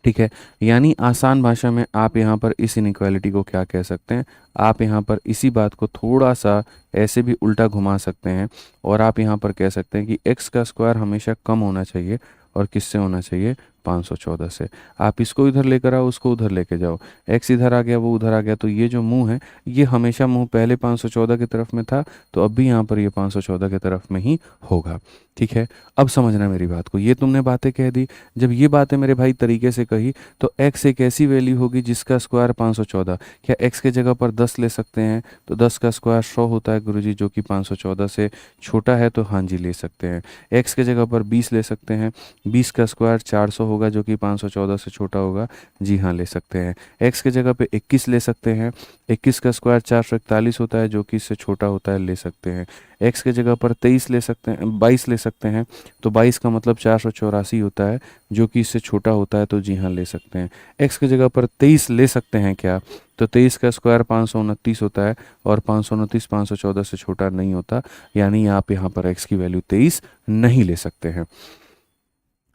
ठीक है। यानी आसान भाषा में आप यहाँ पर इस इनइक्वालिटी को क्या कह सकते हैं, आप यहाँ पर इसी बात को थोड़ा सा ऐसे भी उल्टा घुमा सकते हैं और आप यहाँ पर कह सकते हैं कि x का स्क्वायर हमेशा कम होना चाहिए और किससे होना चाहिए, 514 से। आप इसको इधर लेकर आओ, उसको उधर लेके जाओ, x इधर आ गया, वो उधर आ गया, तो ये जो मुंह है ये हमेशा मुंह पहले 514 की तरफ में था, तो अब भी यहाँ पर ये 514 की तरफ में ही होगा। ठीक है, अब समझना मेरी बात को। ये तुमने बातें कह दी, जब ये बातें मेरे भाई तरीके से कही तो x एक ऐसी वैल्यू होगी जिसका स्क्वायर 514। क्या x के जगह पर 10 ले सकते हैं? तो 10 का स्क्वायर 100 होता है गुरुजी, जो कि 514 से छोटा है, तो हाँ जी ले सकते हैं। x के जगह पर 20 ले सकते हैं, 20 का स्क्वायर 400 होगा, जो कि 514 से छोटा होगा, जी हाँ ले सकते हैं। x के जगह पे 21 ले सकते हैं, 21 का स्क्वायर 441 होता है, जो कि इससे छोटा होता है, ले सकते हैं। x के जगह पर 23 ले सकते हैं, 22 ले सकते हैं, तो 22 का मतलब 484 होता है, जो कि इससे छोटा होता है, तो जी हाँ ले सकते हैं। x की जगह पर 23 ले सकते हैं क्या? तो 23 का स्क्वायर 529 होता है, और 529 514 से छोटा नहीं होता, यानी आप यहाँ पर x की वैल्यू 23 नहीं ले सकते हैं।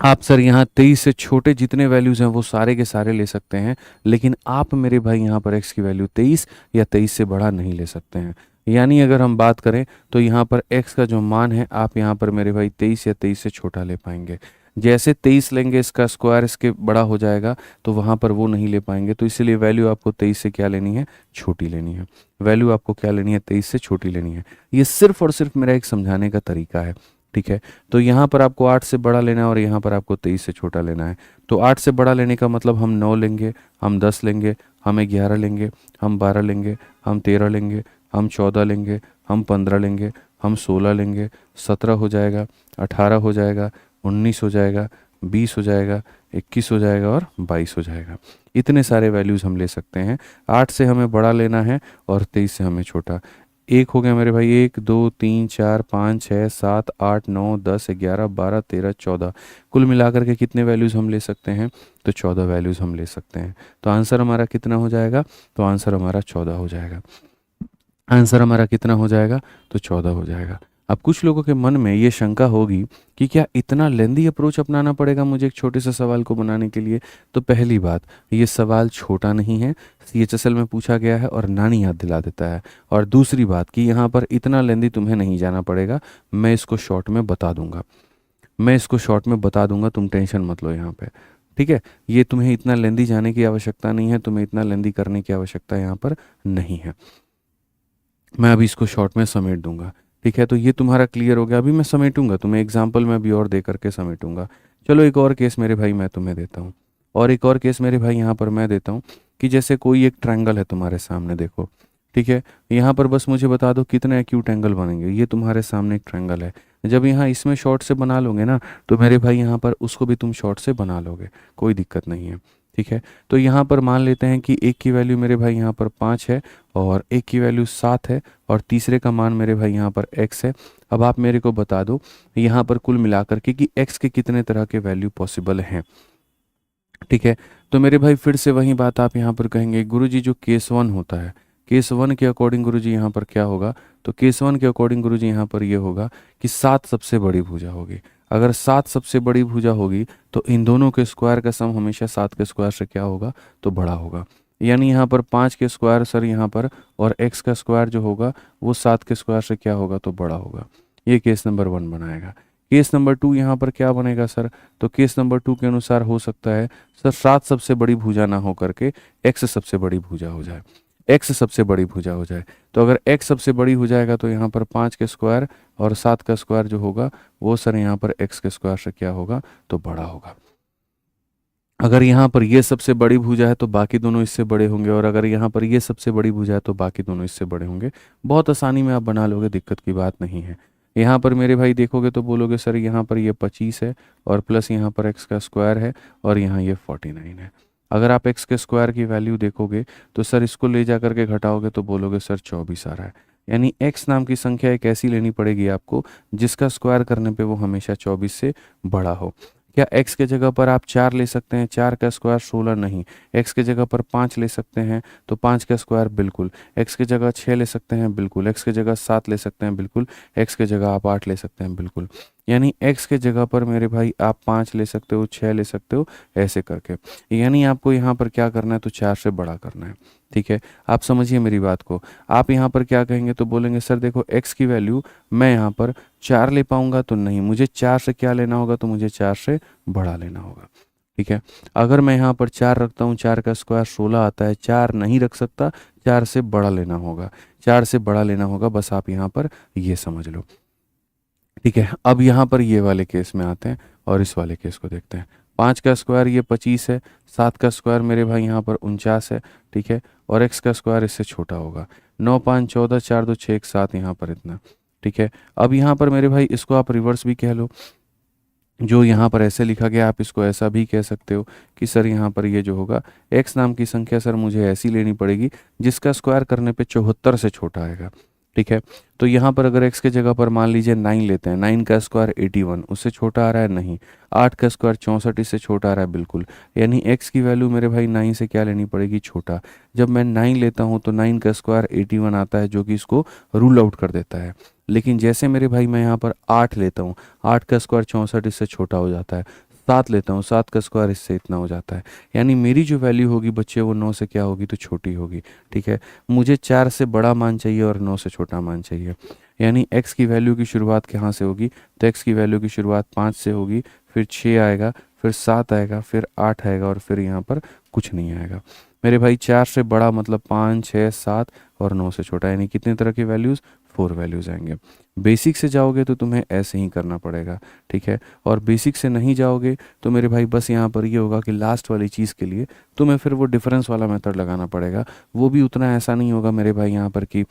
आप सर यहाँ 23 से छोटे जितने वैल्यूज़ हैं वो सारे के सारे ले सकते हैं, लेकिन आप मेरे भाई यहाँ पर x की वैल्यू 23 या 23 से बड़ा नहीं ले सकते हैं। यानी अगर हम बात करें तो यहाँ पर x का जो मान है आप यहाँ पर मेरे भाई 23 या 23 से छोटा ले पाएंगे। जैसे 23 लेंगे इसका स्क्वायर इसके बड़ा हो जाएगा, तो वहाँ पर वो नहीं ले पाएंगे, तो इसलिए वैल्यू आपको 23 से क्या लेनी है? छोटी लेनी है। वैल्यू आपको क्या लेनी है? 23 से छोटी लेनी है। ये सिर्फ और सिर्फ मेरा एक समझाने का तरीका है। ठीक है, तो यहाँ पर आपको 8 से बड़ा लेना है और यहाँ पर आपको 23 से छोटा लेना है। तो 8 से बड़ा लेने का मतलब हम 9 लेंगे, हम 10 लेंगे, हम 11 लेंगे, हम 12 लेंगे, हम 13 लेंगे, हम 14 लेंगे, हम 15 लेंगे, हम 16 लेंगे, 17 हो जाएगा, 18 हो जाएगा, 19 हो जाएगा, 20 हो जाएगा, 21 हो जाएगा और 22 हो जाएगा। इतने सारे वैल्यूज़ हम ले सकते हैं। 8 से हमें बड़ा लेना है और 23 से हमें छोटा। एक हो गया मेरे भाई, 1 2 3 4 5 6 7 8 9 10 11 12 13 14, कुल मिलाकर के कितने वैल्यूज़ हम ले सकते हैं? तो 14 वैल्यूज़ हम ले सकते हैं। तो आंसर हमारा कितना हो जाएगा? तो आंसर हमारा 14 हो जाएगा। आंसर हमारा कितना हो जाएगा? तो 14 हो जाएगा। अब कुछ लोगों के मन में ये शंका होगी कि क्या इतना लेंदी अप्रोच अपनाना पड़ेगा मुझे एक छोटे से सवाल को बनाने के लिए? तो पहली बात, ये सवाल छोटा नहीं है, CHSL में पूछा गया है और नानी याद दिला देता है। और दूसरी बात कि यहाँ पर इतना लेंदी तुम्हें नहीं जाना पड़ेगा, मैं इसको शॉर्ट में बता दूंगा, मैं इसको शॉर्ट में बता दूंगा, तुम टेंशन मत लो यहाँ पे। ठीक है, ये तुम्हें इतना लेंदी जाने की आवश्यकता नहीं है, तुम्हें इतना लेंदी करने की आवश्यकता यहाँ पर नहीं है। मैं अभी इसको शॉर्ट में समेट दूंगा। ठीक है, तो ये तुम्हारा क्लियर हो गया। अभी मैं समेटूंगा तुम्हें, एग्जाम्पल में भी और दे करके समेटूंगा। चलो एक और केस मेरे भाई मैं तुम्हें देता हूँ, और एक और केस मेरे भाई यहाँ पर मैं देता हूँ कि जैसे कोई एक ट्रायंगल है तुम्हारे सामने, देखो। ठीक है, यहाँ पर बस मुझे बता दो कितने एक्यूट एंगल बनेंगे। ये तुम्हारे सामने एक ट्रायंगल है, जब यहाँ इसमें शॉर्ट से बना लोगे ना, तो मेरे भाई यहाँ पर उसको भी तुम शॉर्ट से बना लोगे, कोई दिक्कत नहीं है। ठीक है, तो यहाँ पर मान लेते हैं कि एक की वैल्यू मेरे भाई यहाँ पर 5 है, और एक की वैल्यू 7 है, और तीसरे का मान मेरे भाई यहाँ पर x है। अब आप मेरे को बता दो यहाँ पर कुल मिलाकर के कि x के कितने तरह के वैल्यू पॉसिबल हैं। ठीक है, तो मेरे भाई फिर से वही बात आप यहाँ पर कहेंगे, गुरुजी जो केस 1 होता है, केस 1 के अकॉर्डिंग गुरुजी यहाँ पर क्या होगा? तो केस 1 के अकॉर्डिंग गुरुजी यहाँ पर ये होगा कि 7 सबसे बड़ी भुजा होगी। अगर 7 सबसे बड़ी भुजा होगी तो इन दोनों के स्क्वायर का सम हमेशा 7 के स्क्वायर से क्या होगा? तो बड़ा होगा। यानी यहाँ पर 5 के स्क्वायर सर यहाँ पर, और x का स्क्वायर जो होगा वो 7 के स्क्वायर से क्या होगा? तो बड़ा होगा। ये केस नंबर 1 बनाएगा। केस नंबर 2 यहाँ पर क्या बनेगा सर? तो केस नंबर 2 के अनुसार हो सकता है सर 7 सबसे बड़ी भुजा ना हो करके x सबसे बड़ी भुजा हो जाए, x सबसे बड़ी भुजा हो जाए। तो अगर x सबसे बड़ी हो जाएगा तो यहाँ पर 5 के स्क्वायर और 7 का स्क्वायर जो होगा वो सर यहाँ पर x के स्क्वायर से क्या होगा? तो बड़ा होगा। अगर यहाँ पर ये सबसे बड़ी भुजा है तो बाकी दोनों इससे बड़े होंगे, और अगर यहाँ पर ये सबसे बड़ी भुजा है तो बाकी दोनों इससे बड़े होंगे। बहुत आसानी में आप बना लोगे, दिक्कत की बात नहीं है। यहाँ पर मेरे भाई देखोगे तो बोलोगे सर यहाँ पर ये 25 है, और प्लस यहाँ पर x का स्क्वायर है, और यहाँ ये 49 है। अगर आप x के स्क्वायर की वैल्यू देखोगे तो सर इसको ले जा करके घटाओगे तो बोलोगे सर 24 आ रहा है। यानी x नाम की संख्या एक ऐसी लेनी पड़ेगी आपको जिसका स्क्वायर करने पे वो हमेशा 24 से बड़ा हो। क्या x के जगह पर आप 4 ले सकते हैं? 4 का स्क्वायर 16 नहीं। x के जगह पर 5 ले सकते हैं, तो 5 का स्क्वायर बिल्कुल। x के जगह 6 ले सकते हैं, बिल्कुल। x के जगह 7 ले सकते हैं, बिल्कुल। x के जगह आप 8 ले सकते हैं, बिल्कुल। यानी x के जगह पर मेरे भाई आप 5 ले सकते हो, 6 ले सकते हो, ऐसे करके। यानी आपको यहाँ पर क्या करना है? तो 4 से बड़ा करना है। ठीक है, आप समझिए मेरी बात को। आप यहाँ पर क्या कहेंगे? तो बोलेंगे सर देखो x की वैल्यू मैं यहाँ पर 4 ले पाऊंगा तो नहीं, मुझे 4 से क्या लेना होगा? तो मुझे 4 से बड़ा लेना होगा। ठीक है। अगर मैं यहाँ पर 4 रखता हूँ, 4 का स्क्वायर 16 आता है, 4 नहीं रख सकता, 4 से बड़ा लेना होगा, 4 से बड़ा लेना होगा, बस आप यहाँ पर ये समझ लो। ठीक है, अब यहाँ पर ये वाले केस में आते हैं और इस वाले केस को देखते हैं। 5 का स्क्वायर ये 25 है, 7 का स्क्वायर मेरे भाई यहाँ पर 49 है। ठीक है, और x का स्क्वायर इससे छोटा होगा। 9 5 14, 4 2 6 1 7, यहाँ पर इतना। ठीक है, अब यहाँ पर मेरे भाई इसको आप रिवर्स भी कह लो, जो यहाँ पर ऐसे लिखा गया आप इसको ऐसा भी कह सकते हो कि सर यहाँ पर ये जो होगा x नाम की संख्या सर मुझे ऐसी लेनी पड़ेगी जिसका स्क्वायर करने पे 74 से छोटा आएगा। ठीक है, तो यहाँ पर अगर x के जगह पर मान लीजिए 9 लेते हैं, 9 का स्क्वायर 81, उससे छोटा आ रहा है नहीं। 8 का स्क्वायर 64, इससे छोटा आ रहा है बिल्कुल। यानी x की वैल्यू मेरे भाई 9 से क्या लेनी पड़ेगी, छोटा। जब मैं 9 लेता हूँ तो 9 का स्क्वायर 81 आता है, जो कि इसको रूल आउट कर देता है। लेकिन जैसे मेरे भाई मैं यहाँ पर 8 लेता हूँ, 8 का स्क्वायर 64, इससे छोटा हो जाता है। 7 लेता हूँ, 7 का स्क्वायर इससे इतना हो जाता है। यानी मेरी जो वैल्यू होगी बच्चे वो 9 से क्या होगी, तो छोटी होगी। ठीक है, मुझे 4 से बड़ा मान चाहिए और 9 से छोटा मान चाहिए। यानी x की वैल्यू की शुरुआत कहाँ से होगी, तो x की वैल्यू की शुरुआत 5 से होगी, फिर 6 आएगा, फिर 7 आएगा, फिर 8 आएगा और फिर यहाँ पर कुछ नहीं आएगा। मेरे भाई 4 से बड़ा मतलब 5 6 7 और 9 से छोटा, यानी कितने तरह की वैल्यूज़, 4 वैल्यूज़ आएंगे। बेसिक से जाओगे तो तुम्हें ऐसे ही करना पड़ेगा। ठीक है, और बेसिक से नहीं जाओगे तो मेरे भाई बस यहाँ पर ये होगा कि लास्ट वाली चीज़ के लिए तुम्हें फिर वो डिफरेंस वाला मेथड लगाना पड़ेगा। वो भी उतना ऐसा नहीं होगा मेरे भाई यहाँ पर कि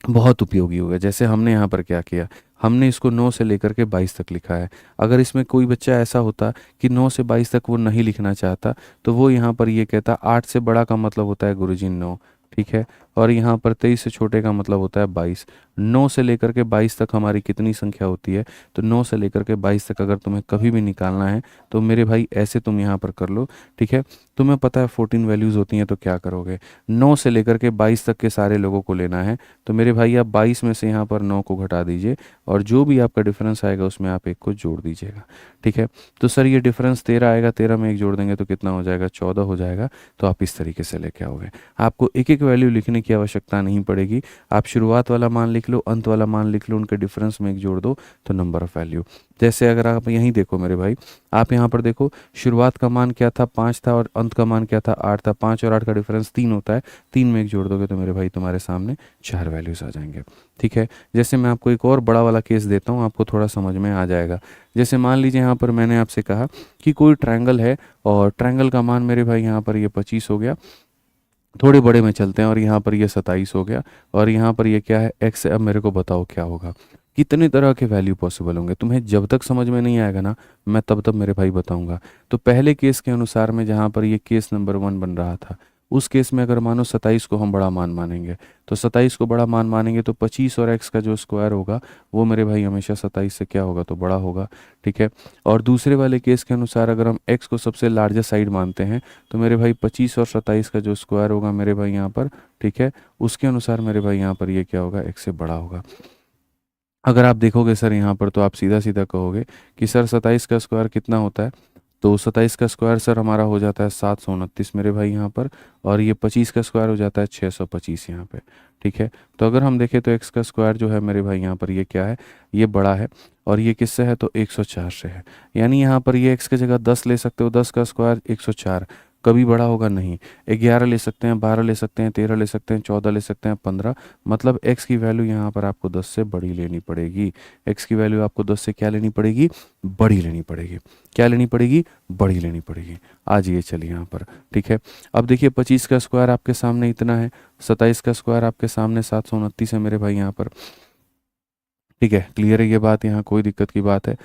बहुत उपयोगी होगा। जैसे हमने यहाँ पर क्या किया, हमने इसको 9 से लेकर के 22 तक लिखा है। अगर इसमें कोई बच्चा ऐसा होता कि 9 से 22 तक वो नहीं लिखना चाहता, तो वो यहाँ पर ये कहता 8 से बड़ा का मतलब होता है गुरुजी 9। ठीक है, और यहाँ पर 23 से छोटे का मतलब होता है 22। 9 से लेकर के 22 तक हमारी कितनी संख्या होती है, तो 9 से लेकर के 22 तक अगर तुम्हें कभी भी निकालना है तो मेरे भाई ऐसे तुम यहाँ पर कर लो। ठीक है, तुम्हें पता है 14 वैल्यूज़ होती हैं, तो क्या करोगे, 9 से लेकर के 22 तक के सारे लोगों को लेना है। तो मेरे भाई आप 22 में से यहाँ पर 9 को घटा दीजिए और जो भी आपका डिफरेंस आएगा उसमें आप एक को जोड़ दीजिएगा। ठीक है, तो सर ये डिफरेंस 13 आएगा, 13 में एक जोड़ देंगे तो कितना हो जाएगा, 14 हो जाएगा। तो आप इस तरीके से लेके आओगे। आपको एक एक वैल्यू लिखने की आवश्यकता नहीं पड़ेगी। आप शुरुआत वाला मान लिख लो, अंत वाला मान लिख लो, उनके डिफरेंस में एक जोड़ दो तो नंबर ऑफ वैल्यू। जैसे अगर आप यहीं देखो मेरे भाई, आप यहाँ पर देखो शुरुआत का मान क्या था, 5 था, और अंत का मान क्या था, 8 था। 5 और 8 का डिफरेंस 3 होता है, 3 में एक जोड़ दोगे तो मेरे भाई तुम्हारे सामने 4 वैल्यूज आ जाएंगे। ठीक है, जैसे मैं आपको एक और बड़ा वाला केस देता हूँ, आपको थोड़ा समझ में आ जाएगा। जैसे मान लीजिए यहाँ पर मैंने आपसे कहा कि कोई ट्रायंगल है और ट्रायंगल का मान मेरे भाई यहाँ पर ये 25 हो गया। थोड़े बड़े में चलते हैं, और यहाँ पर ये 27 हो गया, और यहाँ पर ये क्या है, x है। अब मेरे को बताओ क्या होगा, कितने तरह के वैल्यू पॉसिबल होंगे। तुम्हें जब तक समझ में नहीं आएगा ना, मैं तब तक मेरे भाई बताऊंगा। तो पहले केस के अनुसार में जहाँ पर ये केस नंबर 1 बन रहा था, उस केस में अगर मानो 27 को हम बड़ा मान मानेंगे, तो 27 को बड़ा मान मानेंगे तो 25 और x का जो स्क्वायर होगा वो मेरे भाई हमेशा 27 से क्या होगा, तो बड़ा होगा। ठीक है, और दूसरे वाले केस के अनुसार अगर हम x को सबसे लार्जेस्ट साइड मानते हैं, तो मेरे भाई 25 और 27 का जो स्क्वायर होगा मेरे भाई यहाँ पर, ठीक है, उसके अनुसार मेरे भाई यहाँ पर ये क्या होगा, x से बड़ा होगा। अगर आप देखोगे सर यहाँ पर, तो आप सीधा सीधा कहोगे कि सर 27 का स्क्वायर कितना होता है, तो 27 का स्क्वायर सर हमारा हो जाता है 729 मेरे भाई यहाँ पर, और ये 25 का स्क्वायर हो जाता है 625 यहाँ पे। ठीक है, तो अगर हम देखें तो x का स्क्वायर जो है मेरे भाई यहाँ पर ये क्या है, ये बड़ा है, और ये किससे है, तो 104 से है। यानी यहाँ पर ये x की जगह 10 ले सकते हो, 10 का स्क्वायर 104, कभी बड़ा होगा नहीं। 11 ले सकते हैं, 12 ले सकते हैं, 13 ले सकते हैं, 14 ले सकते हैं, 15, मतलब x की वैल्यू यहाँ पर आपको 10 से बड़ी लेनी पड़ेगी। x की वैल्यू आपको 10 से क्या लेनी पड़ेगी, बड़ी लेनी पड़ेगी। क्या लेनी पड़ेगी, बड़ी लेनी पड़ेगी। आज ये चलिए यहाँ पर। ठीक है, अब देखिए 25 का स्क्वायर आपके सामने इतना है, 27 का स्क्वायर आपके सामने 729 है मेरे भाई यहाँ पर। ठीक है, क्लियर है ये बात, यहाँ कोई दिक्कत की बात है।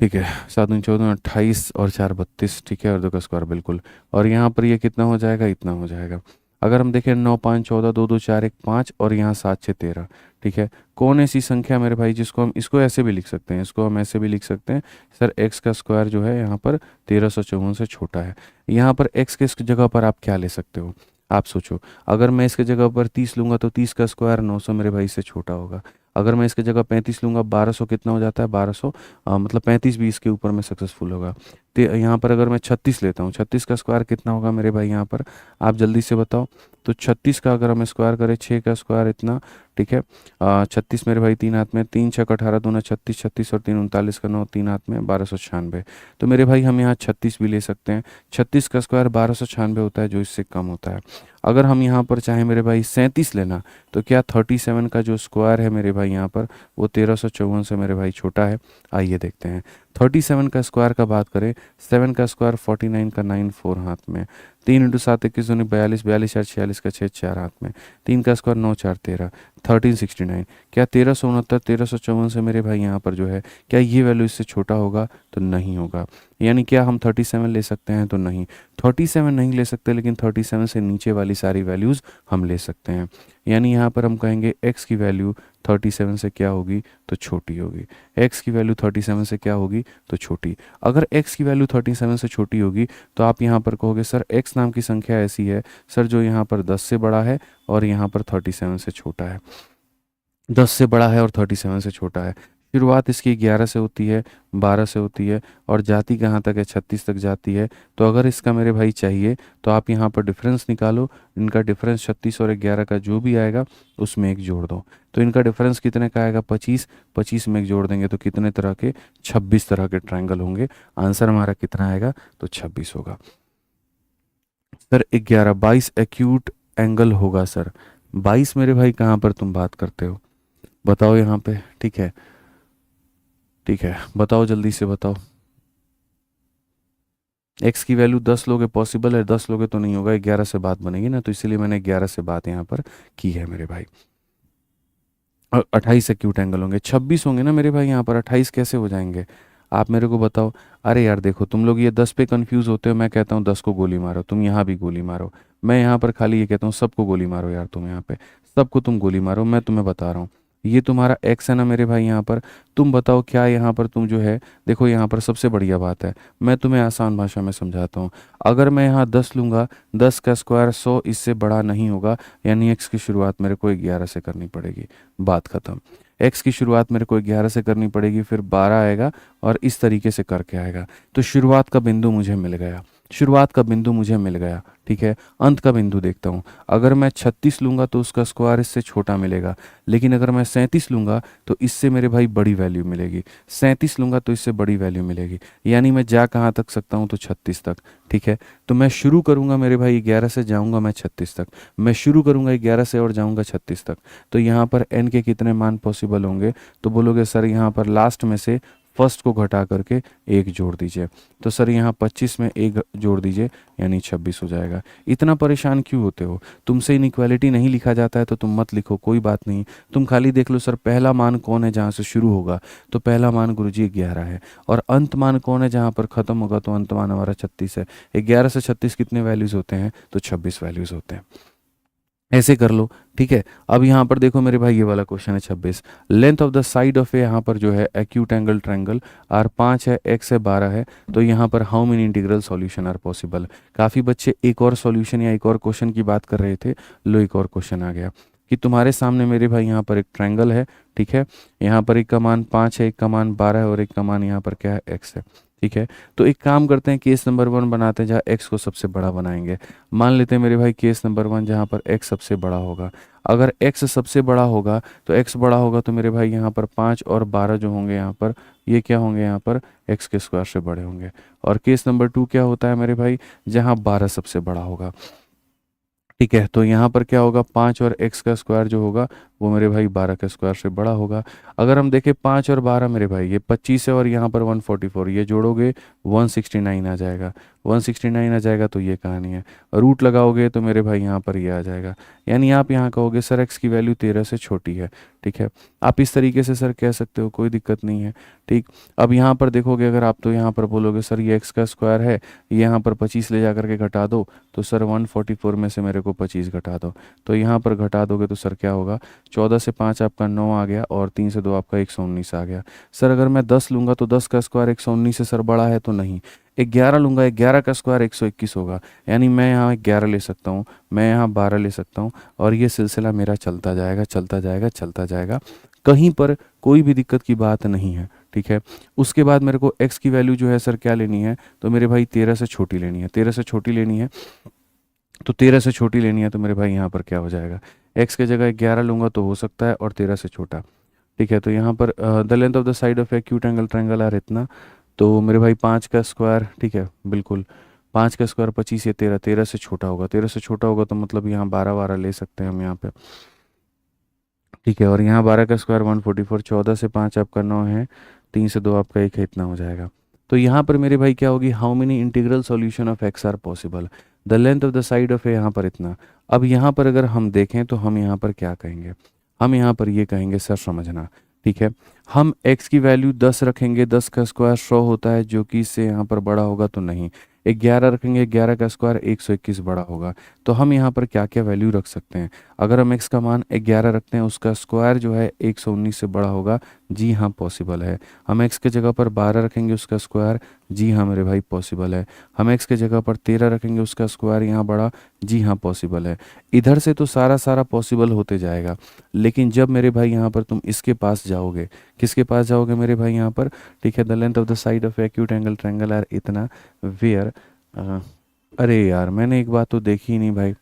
ठीक है, 7 दूनी 14 28 और 4 32। ठीक है, और 2 का स्क्वायर बिल्कुल, और यहाँ पर ये कितना हो जाएगा, इतना हो जाएगा। अगर हम देखें 9 5 14, 2 2 4 1 5, और यहाँ 7 6 13। ठीक है, कौन ऐसी संख्या मेरे भाई जिसको हम इसको ऐसे भी लिख सकते हैं, इसको हम ऐसे भी लिख सकते हैं, सर x का स्क्वायर जो है यहाँ पर 1354 से छोटा है। यहाँ पर x के इसकी जगह पर आप क्या ले सकते हो, आप सोचो। अगर मैं इसके जगह पर 30 लूंगा तो 30 का स्क्वायर 900 मेरे भाई से छोटा होगा। अगर मैं इसके जगह 35 लूंगा, 1200 कितना हो जाता है, 1200, मतलब 35 भी इसके ऊपर में सक्सेसफुल होगा। तो यहाँ पर अगर मैं 36 लेता हूँ, 36 का स्क्वायर कितना होगा मेरे भाई यहाँ पर, आप जल्दी से बताओ। तो 36 का अगर हम स्क्वायर करें, 6 का स्क्वायर इतना, ठीक है। 36 मेरे भाई 3 हाथ में, 3 छक 18 दूना 36, 36 और 3 39 का 9, 3 हाथ में 1296। तो मेरे भाई हम यहाँ 36 भी ले सकते हैं। 36 का स्क्वायर 1296 होता है, जो इससे कम होता है। अगर हम यहाँ पर चाहें मेरे भाई 37 लेना, तो क्या 37 का जो स्क्वायर है मेरे भाई यहाँ पर, वो 1354 से मेरे भाई छोटा है। आइए देखते हैं। 37 का स्क्वायर का बात करें, 7 का स्क्वायर 49 का 9 4 हाथ में, 3 इंटू 7 21 दूनी 42, 42 4 46 का 6 4 हाथ में, 3 का स्क्वायर 9 4 13, 1369। क्या 1369 1354 से मेरे भाई यहाँ पर जो है, क्या ये वैल्यू इससे छोटा होगा? तो नहीं होगा। यानी क्या हम 37 ले सकते हैं? तो नहीं, 37 नहीं ले सकते, लेकिन 37 से नीचे वाली सारी वैल्यूज़ हम ले सकते हैं। यानी यहाँ पर हम कहेंगे x की वैल्यू 37 से क्या होगी? तो छोटी होगी। x की वैल्यू 37 से क्या होगी? तो छोटी। अगर x की वैल्यू 37 से छोटी होगी, तो आप यहाँ पर कहोगे सर x नाम की संख्या ऐसी है सर जो यहाँ पर 10 से बड़ा है और यहाँ पर 37 से छोटा है। 10 से बड़ा है और 37 से छोटा है। शुरुआत इसकी 11 से होती है, 12 से होती है, और जाती कहाँ तक है? 36 तक जाती है। तो अगर इसका मेरे भाई चाहिए, तो आप यहाँ पर डिफरेंस निकालो। इनका डिफरेंस 36 और 11 का जो भी आएगा उसमें एक जोड़ दो। तो इनका डिफरेंस कितने का आएगा? 25। 25 में एक जोड़ देंगे तो कितने तरह के? 26 तरह के ट्रायंगल होंगे। आंसर हमारा कितना आएगा? तो 26 होगा। सर 11 22 एक्यूट एंगल होगा सर। 22 मेरे भाई कहाँ पर तुम बात करते हो? बताओ यहाँ पे। ठीक है, ठीक है, बताओ जल्दी से बताओ। x की वैल्यू 10 लोगे, पॉसिबल है? 10 लोगे तो नहीं होगा, 11 से बात बनेगी ना, तो इसीलिए मैंने 11 से बात यहाँ पर की है मेरे भाई। और 28 एक्यूट एंगल होंगे। 26 होंगे ना मेरे भाई यहाँ पर, 28 कैसे हो जाएंगे? आप मेरे को बताओ। अरे यार देखो, तुम लोग ये 10 पे कंफ्यूज होते हो। मैं कहता हूँ 10 को गोली मारो, तुम यहाँ भी गोली मारो। मैं यहाँ पर खाली ये कहता हूँ सबको गोली मारो यार, तुम यहाँ पे सबको तुम गोली मारो। मैं तुम्हें बता रहा हूँ, ये तुम्हारा एक्स है ना मेरे भाई यहाँ पर। तुम बताओ क्या यहाँ पर तुम जो है, देखो यहाँ पर सबसे बढ़िया बात है, मैं तुम्हें आसान भाषा में समझाता हूँ। अगर मैं यहाँ 10 लूँगा, 10 का स्क्वायर 100 इससे बड़ा नहीं होगा, यानी एक्स की शुरुआत मेरे को 11 से करनी पड़ेगी। बात खत्म। एक्स की शुरुआत मेरे को 11 से करनी पड़ेगी, फिर 12 आएगा और इस तरीके से करके आएगा। तो शुरुआत का बिंदु मुझे मिल गया, शुरुआत का बिंदु मुझे मिल गया। ठीक है, अंत का बिंदु देखता हूँ। अगर मैं 36 लूँगा तो उसका स्क्वायर इससे छोटा मिलेगा, लेकिन अगर मैं 37 लूँगा तो इससे मेरे भाई बड़ी वैल्यू मिलेगी। 37 लूँगा तो इससे बड़ी वैल्यू मिलेगी। यानी मैं जा कहाँ तक सकता हूँ? तो 36 तक। ठीक है, तो मैं शुरू करूँगा मेरे भाई 11 से, जाऊँगा मैं 36 तक। मैं शुरू करूँगा 11 से और जाऊँगा 36 तक। तो यहाँ पर n के कितने मान पॉसिबल होंगे? तो बोलोगे सर यहाँ पर लास्ट में से फर्स्ट को घटा करके एक जोड़ दीजिए। तो सर यहाँ 25 में एक जोड़ दीजिए, यानी 26 हो जाएगा। इतना परेशान क्यों होते हो? तुमसे इनइक्वालिटी नहीं लिखा जाता है तो तुम मत लिखो, कोई बात नहीं। तुम खाली देख लो सर पहला मान कौन है जहाँ से शुरू होगा, तो पहला मान गुरुजी 11 है। और अंत मान कौन है जहाँ पर खत्म होगा, तो अंत मान हमारा 36 है। 11 से 36 कितने वैल्यूज़ होते हैं? तो 26 वैल्यूज़ होते हैं। ऐसे कर लो। ठीक है, अब यहाँ पर देखो मेरे भाई, ये वाला क्वेश्चन है 26। Length of the side of a, यहाँ पर जो है एक्यूट एंगल ट्रायंगल, आर 5 है, एक्स है 12 है। तो यहाँ पर how many integral solution are possible? काफ़ी बच्चे एक और सॉल्यूशन या एक और क्वेश्चन की बात कर रहे थे। लो एक और क्वेश्चन आ गया कि तुम्हारे सामने मेरे भाई यहाँ पर एक ट्रायंगल है। ठीक है, यहाँ पर एक का मान 5 है, एक का मान 12 है और एक का मान यहाँ पर क्या है? एक्स है। ठीक है, तो एक काम करते हैं, केस नंबर 1 बनाते हैं जहाँ एक्स को सबसे बड़ा बनाएंगे। मान लेते हैं मेरे भाई केस नंबर 1 जहाँ पर एक्स सबसे बड़ा होगा। अगर एक्स सबसे बड़ा होगा तो एक्स बड़ा होगा तो मेरे भाई यहाँ पर 5 और 12 जो होंगे यहाँ पर, ये क्या होंगे? यहाँ पर एक्स के स्क्वायर से बड़े होंगे। और केस नंबर 2 क्या होता है मेरे भाई? जहाँ 12 सबसे बड़ा होगा। ठीक है, तो यहाँ पर क्या होगा? 5 और एक्स का स्क्वायर जो होगा वो मेरे भाई 12 के स्क्वायर से बड़ा होगा। अगर हम देखें 5 और 12 मेरे भाई, ये 25 है और यहाँ पर 144, ये जोड़ोगे 169 आ जाएगा। 169 आ जाएगा तो ये कहानी है। रूट लगाओगे तो मेरे भाई यहाँ पर ये आ जाएगा। यानी आप यहाँ कहोगे सर एक्स की वैल्यू 13 से छोटी है। ठीक है, आप इस तरीके से सर कह सकते हो, कोई दिक्कत नहीं है। ठीक, अब यहाँ पर देखोगे अगर आप, तो यहाँ पर बोलोगे सर ये एक्स का स्क्वायर है, ये यहाँ पर 25 ले जा करके घटा दो, तो सर 144 में से मेरे को 25 घटा दो। तो यहाँ पर घटा दोगे तो सर क्या होगा? 14 से 5 आपका 9 आ गया और 3 से 2 आपका 119 आ गया। सर अगर मैं 10 लूँगा तो 10 का स्क्वायर 119 से सर बड़ा है? तो नहीं। 11 लूँगा, 11 का स्क्वायर 121 होगा। यानी मैं यहाँ 11 ले सकता हूँ, मैं यहाँ 12 ले सकता हूँ, और ये सिलसिला मेरा चलता जाएगा, चलता जाएगा, चलता जाएगा। कहीं पर कोई भी दिक्कत की बात नहीं है। ठीक है, उसके बाद मेरे को x की वैल्यू जो है सर क्या लेनी है? तो मेरे भाई 13 से छोटी लेनी है, 13 से छोटी लेनी है। तो 13 से छोटी लेनी है तो मेरे भाई यहाँ पर क्या हो जाएगा? एक्स की जगह 11 लूँगा तो हो सकता है, और 13 से छोटा। ठीक है, तो यहाँ पर the length of the side of acute angle triangle are इतना। तो मेरे भाई 5 का स्क्वायर, ठीक है बिल्कुल, 5 का स्क्वायर 25 या 13, 13 से छोटा होगा, 13 से छोटा होगा तो मतलब यहाँ 12 12 ले सकते हैं हम यहाँ पे। ठीक है, और यहाँ 12 का स्क्वायर 144, 14 से 5 आपका 9 है, 3 से 2 आपका 1 है, इतना हो जाएगा। तो यहाँ पर मेरे भाई क्या होगी, how many integral solution of x are possible, the length of the side of a यहाँ पर इतना। अब यहाँ पर अगर हम देखें तो हम यहाँ पर क्या कहेंगे, हम यहाँ पर ये कहेंगे, सर समझना, ठीक है, हम x की वैल्यू 10 रखेंगे, 10 का स्क्वायर 100 होता है, जो कि इससे यहाँ पर बड़ा होगा तो नहीं। 11 रखेंगे, 11 का स्क्वायर 121 बड़ा होगा। तो हम यहाँ पर क्या क्या वैल्यू रख सकते हैं, अगर हम x का मान 11 रखते हैं, उसका स्क्वायर जो है 119 से बड़ा होगा, जी हाँ पॉसिबल है। हम x के जगह पर 12 रखेंगे, उसका स्क्वायर, जी हाँ मेरे भाई पॉसिबल है। हम x के जगह पर 13 रखेंगे, उसका स्क्वायर यहाँ बड़ा, जी हाँ पॉसिबल है। इधर से तो सारा सारा पॉसिबल होते जाएगा, लेकिन जब मेरे भाई यहाँ पर तुम इसके पास जाओगे, किसके पास जाओगे मेरे भाई यहाँ पर, ठीक है, the length of the side of acute angle triangle are इतना, वेयर, अरे यार मैंने एक बात तो देखी ही नहीं भाई,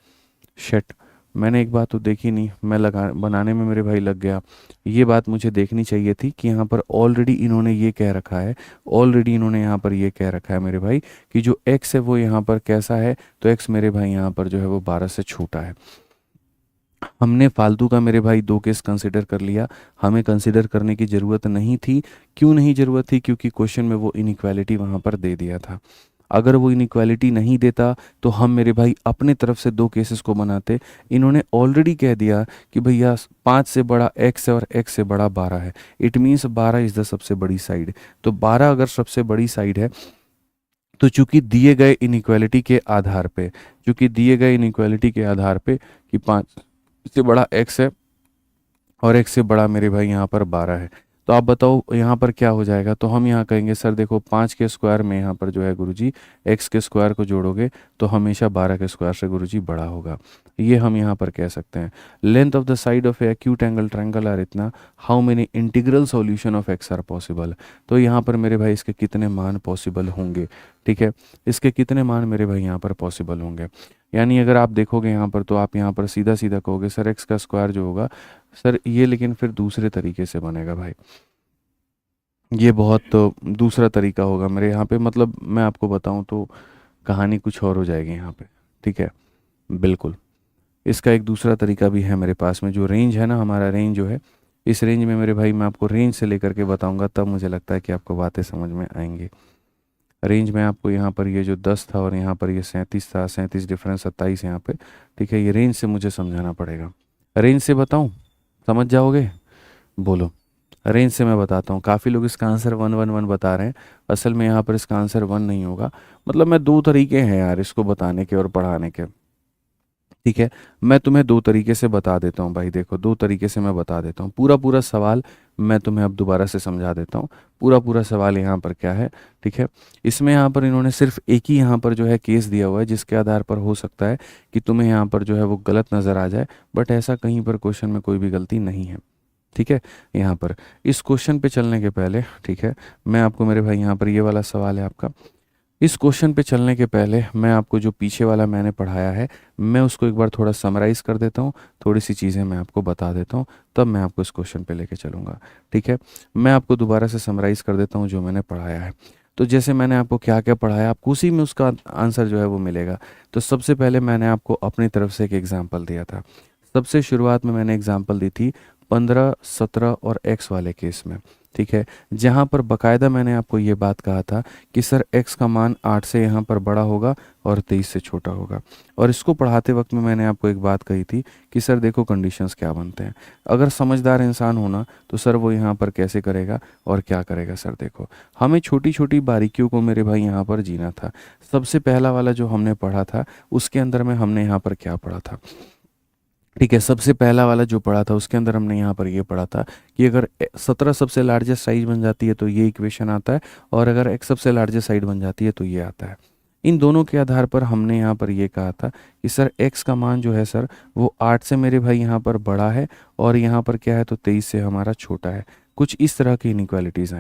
शेट, मैंने एक बात तो देखी नहीं, मैं लगा बनाने में मेरे भाई लग गया। ये बात मुझे देखनी चाहिए थी कि यहाँ पर ऑलरेडी इन्होंने ये कह रखा है, ऑलरेडी इन्होंने यहाँ पर ये कह रखा है मेरे भाई कि जो x है वो यहाँ पर कैसा है, तो x मेरे भाई यहाँ पर जो है वो 12 से छोटा है। हमने फालतू का मेरे भाई 2 केस कंसिडर कर लिया, हमें कंसिडर करने की ज़रूरत नहीं थी। क्यों नहीं ज़रूरत थी, क्योंकि क्वेश्चन में वो इनइक्वालिटी वहाँ पर दे दिया था। अगर वो इनइक्वालिटी नहीं देता तो हम मेरे भाई अपने तरफ से 2 केसेस को बनाते। इन्होंने ऑलरेडी कह दिया कि भैया 5 से बड़ा x है और x से बड़ा 12 है, इट मीन्स 12 इज़ द सबसे बड़ी साइड। तो 12 अगर सबसे बड़ी साइड है, तो चूंकि दिए गए इनइक्वालिटी के आधार पे, चूंकि दिए गए इनइक्वालिटी के आधार पे कि 5 से बड़ा x है और x से बड़ा मेरे भाई यहाँ पर 12 है, तो आप बताओ यहाँ पर क्या हो जाएगा। तो हम यहाँ कहेंगे सर देखो 5 के स्क्वायर में यहाँ पर जो है गुरुजी x के स्क्वायर को जोड़ोगे तो हमेशा 12 के स्क्वायर से गुरुजी बड़ा होगा। ये हम यहाँ पर कह सकते हैं। Length of the side of a acute angle triangle are इतना, how many integral solution of x are possible. तो यहाँ पर मेरे भाई इसके कितने मान पॉसिबल होंगे, ठीक है, इसके कितने मान मेरे भाई यहाँ पर पॉसिबल होंगे। यानी अगर आप देखोगे यहाँ पर तो आप यहाँ पर सीधा सीधा कहोगे सर एक्स का स्क्वायर जो होगा सर ये, लेकिन फिर दूसरे तरीके से बनेगा भाई, ये बहुत तो दूसरा तरीका होगा मेरे यहाँ पे, मतलब मैं आपको बताऊँ तो कहानी कुछ और हो जाएगी यहाँ पे, ठीक है बिल्कुल। इसका एक दूसरा तरीका भी है मेरे पास में, जो रेंज है ना, हमारा रेंज जो है, इस रेंज में मेरे भाई मैं आपको रेंज से लेकर के बताऊंगा, तब मुझे लगता है कि आपको बातें समझ में आएंगी। रेंज में आपको यहाँ पर ये जो 10 था और यहाँ पर ये 37 था, 37 डिफरेंस 27 यहाँ पे, ठीक है, ये रेंज से मुझे समझाना पड़ेगा। रेंज से बताऊँ, समझ जाओगे, बोलो। रेंज से मैं बताता हूँ, काफ़ी लोग इसका आंसर 111 बता रहे हैं, असल में यहाँ पर इसका आंसर 1 नहीं होगा। मतलब मैं 2 तरीके हैं यार इसको बताने के और पढ़ाने के, ठीक है, मैं तुम्हें 2 तरीके से बता देता हूँ भाई, देखो 2 तरीके से मैं बता देता हूँ। पूरा पूरा सवाल मैं तुम्हें अब दोबारा से समझा देता हूँ। पूरा पूरा सवाल यहाँ पर क्या है, ठीक है, इसमें यहाँ पर इन्होंने सिर्फ एक ही यहाँ पर जो है केस दिया हुआ है, जिसके आधार पर हो सकता है कि तुम्हें यहाँ पर जो है वो गलत नज़र आ जाए, बट ऐसा कहीं पर क्वेश्चन में कोई भी गलती नहीं है, ठीक है। यहाँ पर इस क्वेश्चन पे चलने के पहले, ठीक है, मैं आपको मेरे भाई यहाँ पर ये वाला सवाल है आपका, इस क्वेश्चन पे चलने के पहले मैं आपको जो पीछे वाला मैंने पढ़ाया है मैं उसको एक बार थोड़ा समराइज़ कर देता हूँ, थोड़ी सी चीज़ें मैं आपको बता देता हूँ, तब मैं आपको इस क्वेश्चन पे लेके चलूँगा, ठीक है। मैं आपको दोबारा से समराइज़ कर देता हूँ जो मैंने पढ़ाया है। तो जैसे मैंने आपको क्या क्या पढ़ाया, आपको उसी में उसका आंसर जो है वो मिलेगा। तो सबसे पहले मैंने आपको अपनी तरफ से एक एग्जाम्पल दिया था, सबसे शुरुआत में मैंने एग्जाम्पल दी थी 15, 17 और एक्स वाले केस में, ठीक है, जहाँ पर बकायदा मैंने आपको ये बात कहा था कि सर x का मान 8 से यहाँ पर बड़ा होगा और 23 से छोटा होगा। और इसको पढ़ाते वक्त में मैंने आपको एक बात कही थी कि सर देखो कंडीशंस क्या बनते हैं, अगर समझदार इंसान होना तो सर वो यहाँ पर कैसे करेगा और क्या करेगा। सर देखो हमें छोटी छोटी बारीकियों को मेरे भाई यहाँ पर जीना था। सबसे पहला वाला जो हमने पढ़ा था उसके अंदर में हमने यहाँ पर क्या पढ़ा था, ठीक है, सबसे पहला वाला जो पढ़ा था उसके अंदर हमने यहाँ पर ये पढ़ा था कि अगर 17 सबसे लार्जेस्ट साइज बन जाती है तो ये इक्वेशन आता है, और अगर x सबसे लार्जेस्ट साइड बन जाती है तो ये आता है। इन दोनों के आधार पर हमने यहाँ पर ये कहा था कि सर x का मान जो है सर वो 8 से मेरे भाई यहाँ पर बड़ा है, और यहाँ पर क्या है तो 23 से हमारा छोटा है। कुछ इस तरह की इनइक्वालिटीज़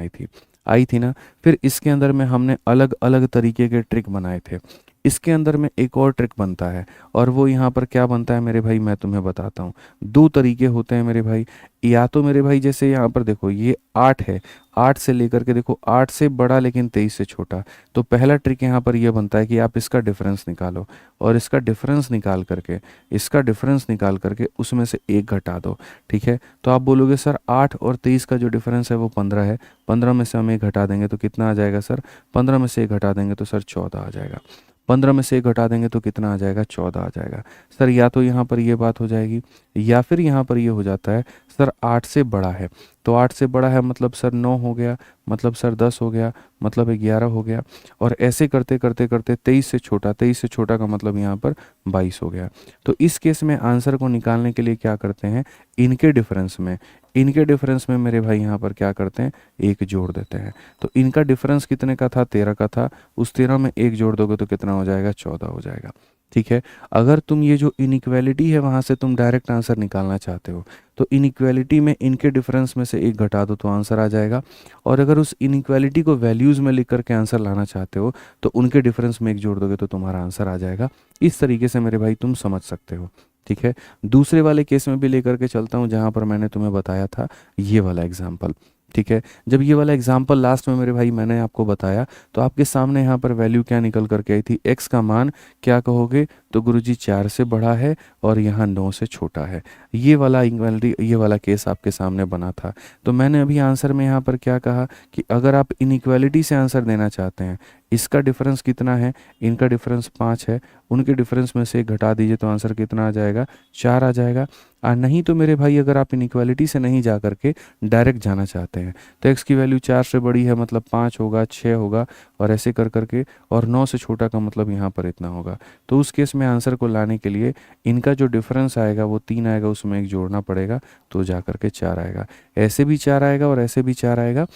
आई थी ना। फिर इसके अंदर में हमने अलग अलग तरीके के ट्रिक बनाए थे। इसके अंदर में एक और ट्रिक बनता है, और वो यहाँ पर क्या बनता है मेरे भाई, मैं तुम्हें बताता हूँ। दो तरीके होते हैं मेरे भाई। या तो मेरे भाई जैसे यहाँ पर देखो ये 8 है, 8 से लेकर के देखो 8 से बड़ा लेकिन 23 से छोटा। तो पहला ट्रिक यहाँ पर ये बनता है कि आप इसका डिफरेंस निकालो, और इसका डिफरेंस निकाल करके, इसका डिफरेंस निकाल करके उसमें से एक घटा दो। ठीक है, तो आप बोलोगे सर 8 और 23 का जो डिफरेंस है वो 15 है, 15 में से हम एक घटा देंगे तो कितना आ जाएगा सर, 15 में से एक घटा देंगे तो सर 14 आ जाएगा। 15 में से एक घटा देंगे तो कितना आ जाएगा, 14 आ जाएगा। सर या तो यहाँ पर ये बात हो जाएगी, या फिर यहाँ पर ये हो जाता है सर 8 से बड़ा है, तो 8 से बड़ा है मतलब सर 9 हो गया, मतलब सर 10 हो गया, मतलब 11 हो गया। और ऐसे करते करते करते 23 से छोटा, 23 से छोटा का मतलब यहाँ पर 22 हो गया। तो इस केस में आंसर को निकालने के लिए क्या करते हैं, इनके डिफरेंस में, इनके डिफरेंस में मेरे भाई यहाँ पर क्या करते हैं, एक जोड़ देते हैं। तो इनका डिफरेंस कितने का था, 13 का था, उस 13 में एक जोड़ दोगे तो कितना हो जाएगा, 14 हो जाएगा। ठीक है, अगर तुम ये जो इनइक्वालिटी है वहाँ से तुम डायरेक्ट आंसर निकालना चाहते हो, तो इनइक्वालिटी में इनके डिफरेंस में से एक घटा दो तो आंसर आ जाएगा। और अगर उस इनइक्वालिटी को वैल्यूज़ में लिख करके आंसर लाना चाहते हो तो उनके डिफरेंस में एक जोड़ दोगे तो तुम्हारा आंसर आ जाएगा। इस तरीके से मेरे भाई तुम समझ सकते हो। ठीक है, दूसरे वाले केस में भी लेकर के चलता हूँ जहाँ पर मैंने तुम्हें बताया था ये वाला एग्जाम्पल। ठीक है, जब ये वाला एग्जाम्पल लास्ट में मेरे भाई मैंने आपको बताया तो आपके सामने यहाँ पर वैल्यू क्या निकल करके आई थी, x का मान क्या कहोगे, तो गुरुजी 4 से बड़ा है और यहाँ 9 से छोटा है। ये वाला इक्वालिटी, ये वाला केस आपके सामने बना था। तो मैंने अभी आंसर में यहाँ पर क्या कहा कि अगर आप इनइक्वालिटी से आंसर देना चाहते हैं, इसका डिफरेंस कितना है, इनका डिफरेंस 5 है, उनके डिफरेंस में से घटा दीजिए तो आंसर कितना आ जाएगा, 4 आ जाएगा। और नहीं तो मेरे भाई अगर आप इनइक्वालिटी से नहीं जा करके डायरेक्ट जाना चाहते हैं तो x की वैल्यू 4 से बड़ी है मतलब 5 होगा, 6 होगा, और ऐसे कर करके, और 9 से छोटा का मतलब यहाँ पर इतना होगा। तो उस केस में आंसर को लाने के लिए इनका जो डिफरेंस आएगा वो 3 आएगा, उसमें एक जोड़ना पड़ेगा तो जा करके 4 आएगा। ऐसे भी 4 आएगा और ऐसे भी 4 आएगा,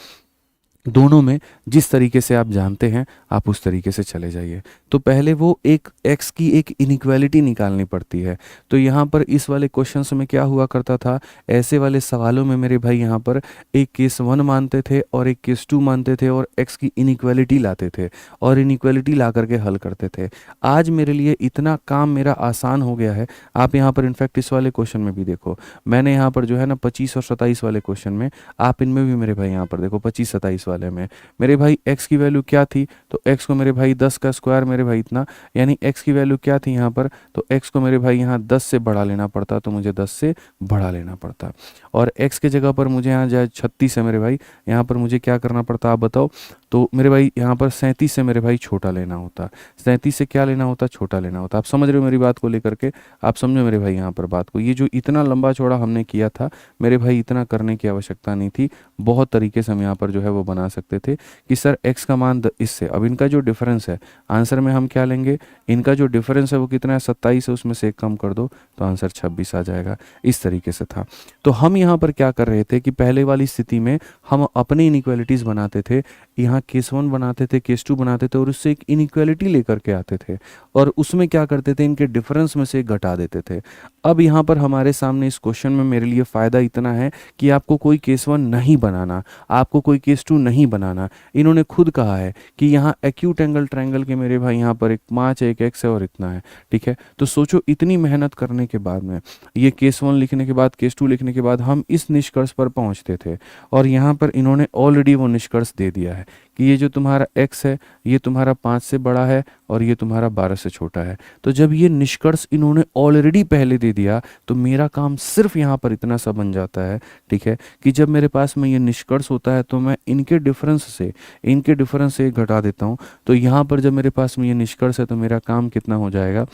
दोनों में जिस तरीके से आप जानते हैं आप उस तरीके से चले जाइए। तो पहले वो एक x की एक इनइक्वालिटी निकालनी पड़ती है। तो यहाँ पर इस वाले क्वेश्चंस में क्या हुआ करता था, ऐसे वाले सवालों में मेरे भाई यहाँ पर एक केस 1 मानते थे और एक केस 2 मानते थे और x की इनइक्वालिटी लाते थे और इनइक्वालिटी ला करके हल करते थे। आज मेरे लिए इतना काम मेरा आसान हो गया है। आप यहाँ पर इनफैक्ट इस वाले क्वेश्चन में भी देखो, मैंने यहाँ पर जो है ना 25 और 27 वाले क्वेश्चन में, आप इनमें भी मेरे भाई यहाँ पर देखो 25 27 वाले में मेरे भाई x की वैल्यू क्या थी, तो x को मेरे भाई 10 का स्क्वायर मेरे भाई इतना, यानी x की वैल्यू क्या थी यहाँ पर, तो x को मेरे भाई यहाँ 10 से बढ़ा लेना पड़ता, तो मुझे 10 से बढ़ा लेना पड़ता। और x के जगह पर मुझे यहाँ जाए 36 है मेरे भाई, यहाँ पर मुझे क्या करना पड़ता आप बताओ, तो मेरे भाई यहाँ पर 37 से मेरे भाई छोटा लेना होता, 37 से क्या लेना होता, छोटा लेना होता। आप समझ रहे हो मेरी बात को लेकर के, आप समझो मेरे भाई यहाँ पर बात को। ये जो इतना लंबा चौड़ा हमने किया था मेरे भाई, इतना करने की आवश्यकता नहीं थी, बहुत तरीके से हम यहाँ पर जो है वो बना सकते थे कि सर x का मान इससे, अब इनका जो डिफरेंस है आंसर में हम क्या लेंगे, इनका जो डिफरेंस है वो कितना है 27 है, उसमें से एक कम कर दो तो आंसर 26 आ जाएगा। इस तरीके से था। तो हम यहाँ पर क्या कर रहे थे कि पहले वाली स्थिति में हम अपने इनइक्वालिटीज़ बनाते थे, यहाँ केस 1 बनाते थे, केस 2 बनाते थे और उससे एक इनइक्वालिटी लेकर के आते थे और उसमें क्या करते थे, इनके डिफरेंस में से एक घटा देते थे। अब यहाँ पर हमारे सामने इस क्वेश्चन में मेरे लिए फ़ायदा इतना है कि आपको कोई केस 1 नहीं बनाना, आपको कोई केस 2 नहीं बनाना। इन्होंने खुद कहा है कि यहाँ एक्यूट एंगल ट्रायंगल के मेरे भाई यहाँ पर एक 5 है, एक x है और इतना है। ठीक है, तो सोचो इतनी मेहनत करने के बाद में, ये केस 1 लिखने के बाद, केस 2 लिखने के बाद हम इस निष्कर्ष पर पहुँचते थे और यहाँ पर इन्होंने ऑलरेडी वो निष्कर्ष दे दिया है कि ये जो तुम्हारा x है ये तुम्हारा 5 से बड़ा है और ये तुम्हारा 12 से छोटा है। तो जब ये निष्कर्ष इन्होंने ऑलरेडी पहले दे दिया तो मेरा काम सिर्फ यहाँ पर इतना सा बन जाता है, ठीक है, कि जब मेरे पास में ये निष्कर्ष होता है तो मैं इनके डिफरेंस से घटा देता हूँ। तो यहाँ पर जब मेरे पास में ये निष्कर्ष है तो मेरा काम कितना हो जाएगा,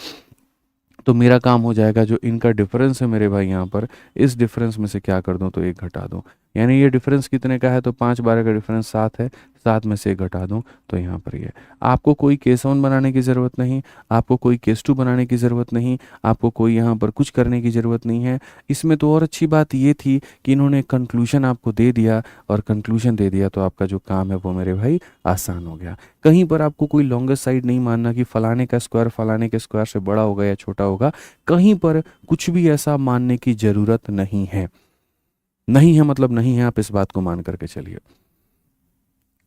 तो मेरा काम हो जाएगा जो इनका डिफरेंस है मेरे भाई यहाँ पर, इस डिफरेंस में से क्या कर दूँ तो एक घटा दूँ। यानी ये डिफरेंस कितने का है, तो 5 12 का डिफरेंस 7 है, 7 में से एक घटा दूँ तो यहाँ पर ये। आपको कोई केस 1 बनाने की ज़रूरत नहीं, आपको कोई केस 2 बनाने की ज़रूरत नहीं, आपको कोई यहाँ पर कुछ करने की ज़रूरत नहीं है। इसमें तो और अच्छी बात ये थी कि इन्होंने कंक्लूजन आपको दे दिया और कंक्लूजन दे दिया तो आपका जो काम है वो मेरे भाई आसान हो गया। कहीं पर आपको कोई लॉन्गेस्ट साइड नहीं मानना कि फलाने का स्क्वायर फलाने के स्क्वायर से बड़ा होगा या छोटा होगा, कहीं पर कुछ भी ऐसा मानने की ज़रूरत नहीं है। नहीं है मतलब नहीं है, आप इस बात को मान करके चलिए।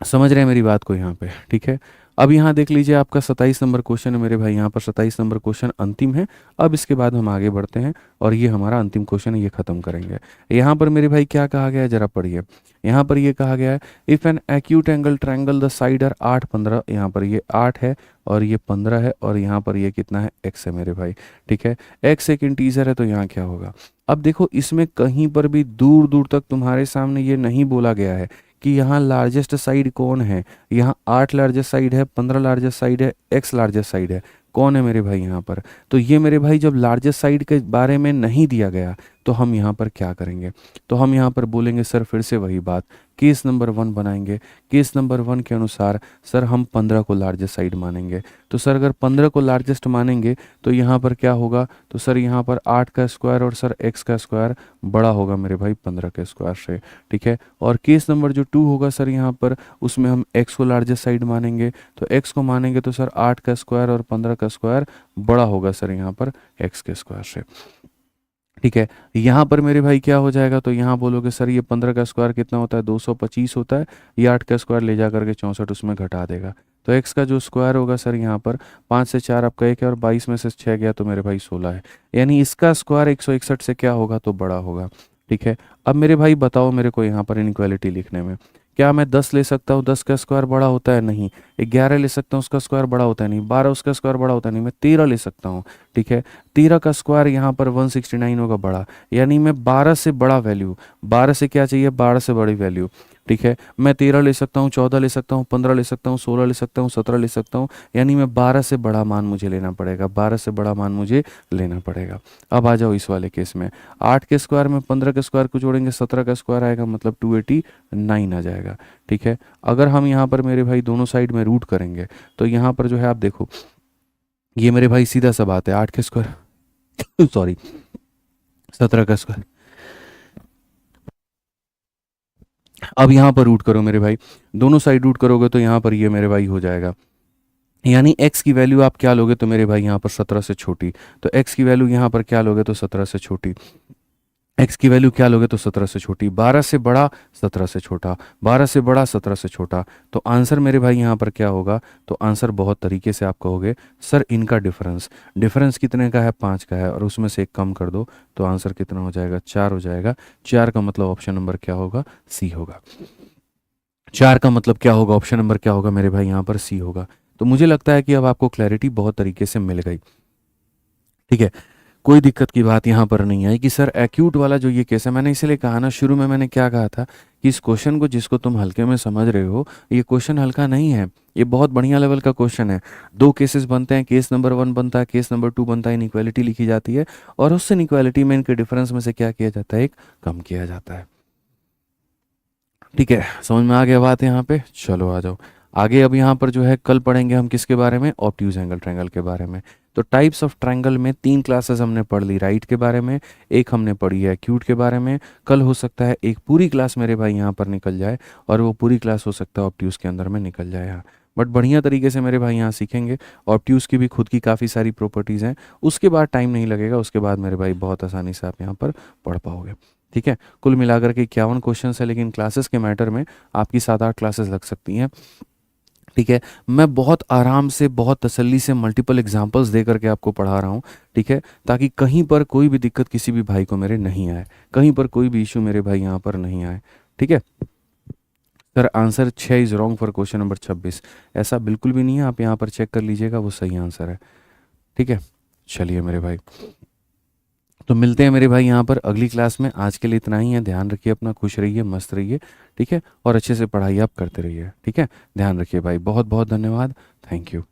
समझ रहे हैं मेरी बात को यहाँ पे, ठीक है। अब यहाँ देख लीजिए आपका 27 नंबर क्वेश्चन है मेरे भाई, यहाँ पर 27 नंबर क्वेश्चन अंतिम है। अब इसके बाद हम आगे बढ़ते हैं और ये हमारा अंतिम क्वेश्चन है, ये खत्म करेंगे। यहाँ पर मेरे भाई क्या कहा गया है जरा पढ़िए। यहाँ पर ये कहा गया है if an acute angle triangle the side are 8 15, यहाँ पर ये 8 है और ये 15 है और यहाँ पर ये कितना है x है मेरे भाई। ठीक है, x एक इंटीजर है तो यहाँ क्या होगा। अब देखो इसमें कहीं पर भी दूर दूर तक तुम्हारे सामने ये नहीं बोला गया है कि यहाँ लार्जेस्ट साइड कौन है। यहाँ 8 लार्जेस्ट साइड है, 15 लार्जेस्ट साइड है, x लार्जेस्ट साइड है, कौन है मेरे भाई यहाँ पर। तो ये मेरे भाई जब लार्जेस्ट साइड के बारे में नहीं दिया गया तो हम यहाँ पर क्या करेंगे, तो हम यहाँ पर बोलेंगे सर फिर से वही बात, केस नंबर 1 बनाएंगे। केस नंबर 1 के अनुसार सर हम 15 को लार्जेस्ट साइड मानेंगे। तो सर अगर 15 को लार्जेस्ट मानेंगे तो यहाँ पर क्या होगा, तो सर यहाँ पर 8 का स्क्वायर और सर x का स्क्वायर बड़ा होगा मेरे भाई 15 के स्क्वायर से। ठीक है, और केस नंबर जो 2 होगा सर यहाँ पर उसमें हम x को लार्जेस्ट साइड मानेंगे। तो x को मानेंगे तो सर 8 का स्क्वायर और 15 का स्क्वायर बड़ा होगा सर यहाँ पर x के स्क्वायर से। ठीक है, यहाँ पर मेरे भाई क्या हो जाएगा, तो यहाँ बोलोगे सर ये 15 का स्क्वायर कितना होता है 225 होता है, ये 8 का स्क्वायर ले जा करके 64 उसमें घटा देगा। तो x का जो स्क्वायर होगा सर यहाँ पर 5 से 4 आपका 1 है और 22 में से 6 गया तो मेरे भाई 16 है, यानी इसका स्क्वायर 161 से क्या होगा तो बड़ा होगा। ठीक है, अब मेरे भाई बताओ मेरे को यहाँ पर इनइक्वालिटी लिखने में, क्या मैं 10 ले सकता हूँ, 10 का स्क्वायर बड़ा होता है नहीं, 11 ले सकता हूँ उसका स्क्वायर बड़ा होता है नहीं, 12 उसका स्क्वायर बड़ा होता है नहीं, मैं 13 ले सकता हूँ। ठीक है, 13 का स्क्वायर यहाँ पर 169 होगा बड़ा, यानी मैं 12 से बड़ा वैल्यू, 12 से क्या चाहिए 12 से बड़ी वैल्यू। ठीक है, मैं 13 ले सकता हूँ, 14 ले सकता हूँ, 15 ले सकता हूँ, 16 ले सकता हूँ, 17 ले सकता हूँ, यानी मैं 12 से बड़ा मान मुझे लेना पड़ेगा, 12 से बड़ा मान मुझे लेना पड़ेगा। अब आ जाओ इस वाले केस में, 8 के स्क्वायर में 15 के स्क्वायर को जोड़ेंगे 17 का स्क्वायर आएगा, मतलब 289 आ जाएगा। ठीक है, अगर हम यहाँ पर मेरे भाई दोनों साइड में रूट करेंगे तो यहाँ पर जो है आप देखो ये मेरे भाई सीधा सा बात है 8 के स्क्वायर सॉरी 17 का स्क्वायर। अब यहाँ पर रूट करो मेरे भाई, दोनों साइड रूट करोगे तो यहाँ पर ये मेरे भाई हो जाएगा, यानी x की वैल्यू आप क्या लोगे तो मेरे भाई यहाँ पर 17 से छोटी, तो x की वैल्यू यहाँ पर क्या लोगे तो 17 से छोटी, x की वैल्यू क्या लोगे तो 17 से छोटी, 12 से बड़ा 17 से छोटा, 12 से बड़ा 17 से छोटा। तो आंसर मेरे भाई यहाँ पर क्या होगा, तो आंसर बहुत तरीके से आप कहोगे सर इनका डिफरेंस, डिफरेंस कितने का है 5 का है और उसमें से एक कम कर दो तो आंसर कितना हो जाएगा 4 हो जाएगा। 4 का मतलब ऑप्शन नंबर क्या होगा सी होगा। 4 का मतलब क्या होगा, ऑप्शन नंबर क्या होगा मेरे भाई यहाँ पर सी होगा। तो मुझे लगता है कि अब आपको क्लैरिटी बहुत तरीके से मिल गई। ठीक है, कोई दिक्कत की बात यहाँ पर नहीं आई कि सर एक्यूट वाला जो ये केस है, मैंने इसलिए कहा ना शुरू में, मैंने क्या कहा था कि इस क्वेश्चन को जिसको तुम हल्के में समझ रहे हो, ये क्वेश्चन हल्का नहीं है, ये बहुत बढ़िया लेवल का क्वेश्चन है। 2 केसेस बनते हैं, केस नंबर 1 बनता है, केस नंबर 2 बनता है, इनइक्वालिटी लिखी जाती है और उससे इनइक्वालिटी में इनके डिफरेंस में से क्या किया जाता है, एक कम किया जाता है। ठीक है, समझ में आ गया बात यहाँ पे। चलो आ जाओ आगे। अब यहाँ पर जो है कल पढ़ेंगे हम किसके बारे में, ऑब्ट्यूज एंगल ट्रायंगल के बारे में। तो टाइप्स ऑफ ट्रायंगल में 3 क्लासेस हमने पढ़ ली, राइट के बारे में, एक हमने पढ़ी है एक्यूट के बारे में। कल हो सकता है एक पूरी क्लास मेरे भाई यहाँ पर निकल जाए और वो पूरी क्लास हो सकता है ऑब्ट्यूज के अंदर में निकल जाए यहाँ, बट बढ़िया तरीके से मेरे भाई यहाँ सीखेंगे। ऑब्ट्यूज की भी खुद की काफ़ी सारी प्रॉपर्टीज़ हैं, उसके बाद टाइम नहीं लगेगा, उसके बाद मेरे भाई बहुत आसानी से आप यहाँ पर पढ़ पाओगे। ठीक है, कुल मिलाकर के 51 क्वेश्चन है, लेकिन क्लासेस के मैटर में आपकी 7-8 क्लासेस लग सकती हैं। ठीक है, मैं बहुत आराम से बहुत तसल्ली से मल्टीपल एग्जांपल्स दे करके आपको पढ़ा रहा हूँ। ठीक है, ताकि कहीं पर कोई भी दिक्कत किसी भी भाई को मेरे नहीं आए, कहीं पर कोई भी इशू मेरे भाई यहाँ पर नहीं आए। ठीक है sir, answer 6 is wrong for question number 26, ऐसा बिल्कुल भी नहीं है, आप यहाँ पर चेक कर लीजिएगा, वो सही आंसर है। ठीक है, चलिए मेरे भाई, तो मिलते हैं मेरे भाई यहाँ पर अगली क्लास में। आज के लिए इतना ही है, ध्यान रखिए अपना, खुश रहिए, मस्त रहिए। ठीक है, और अच्छे से पढ़ाई आप करते रहिए। ठीक है, ध्यान रखिए भाई, बहुत बहुत धन्यवाद, थैंक यू।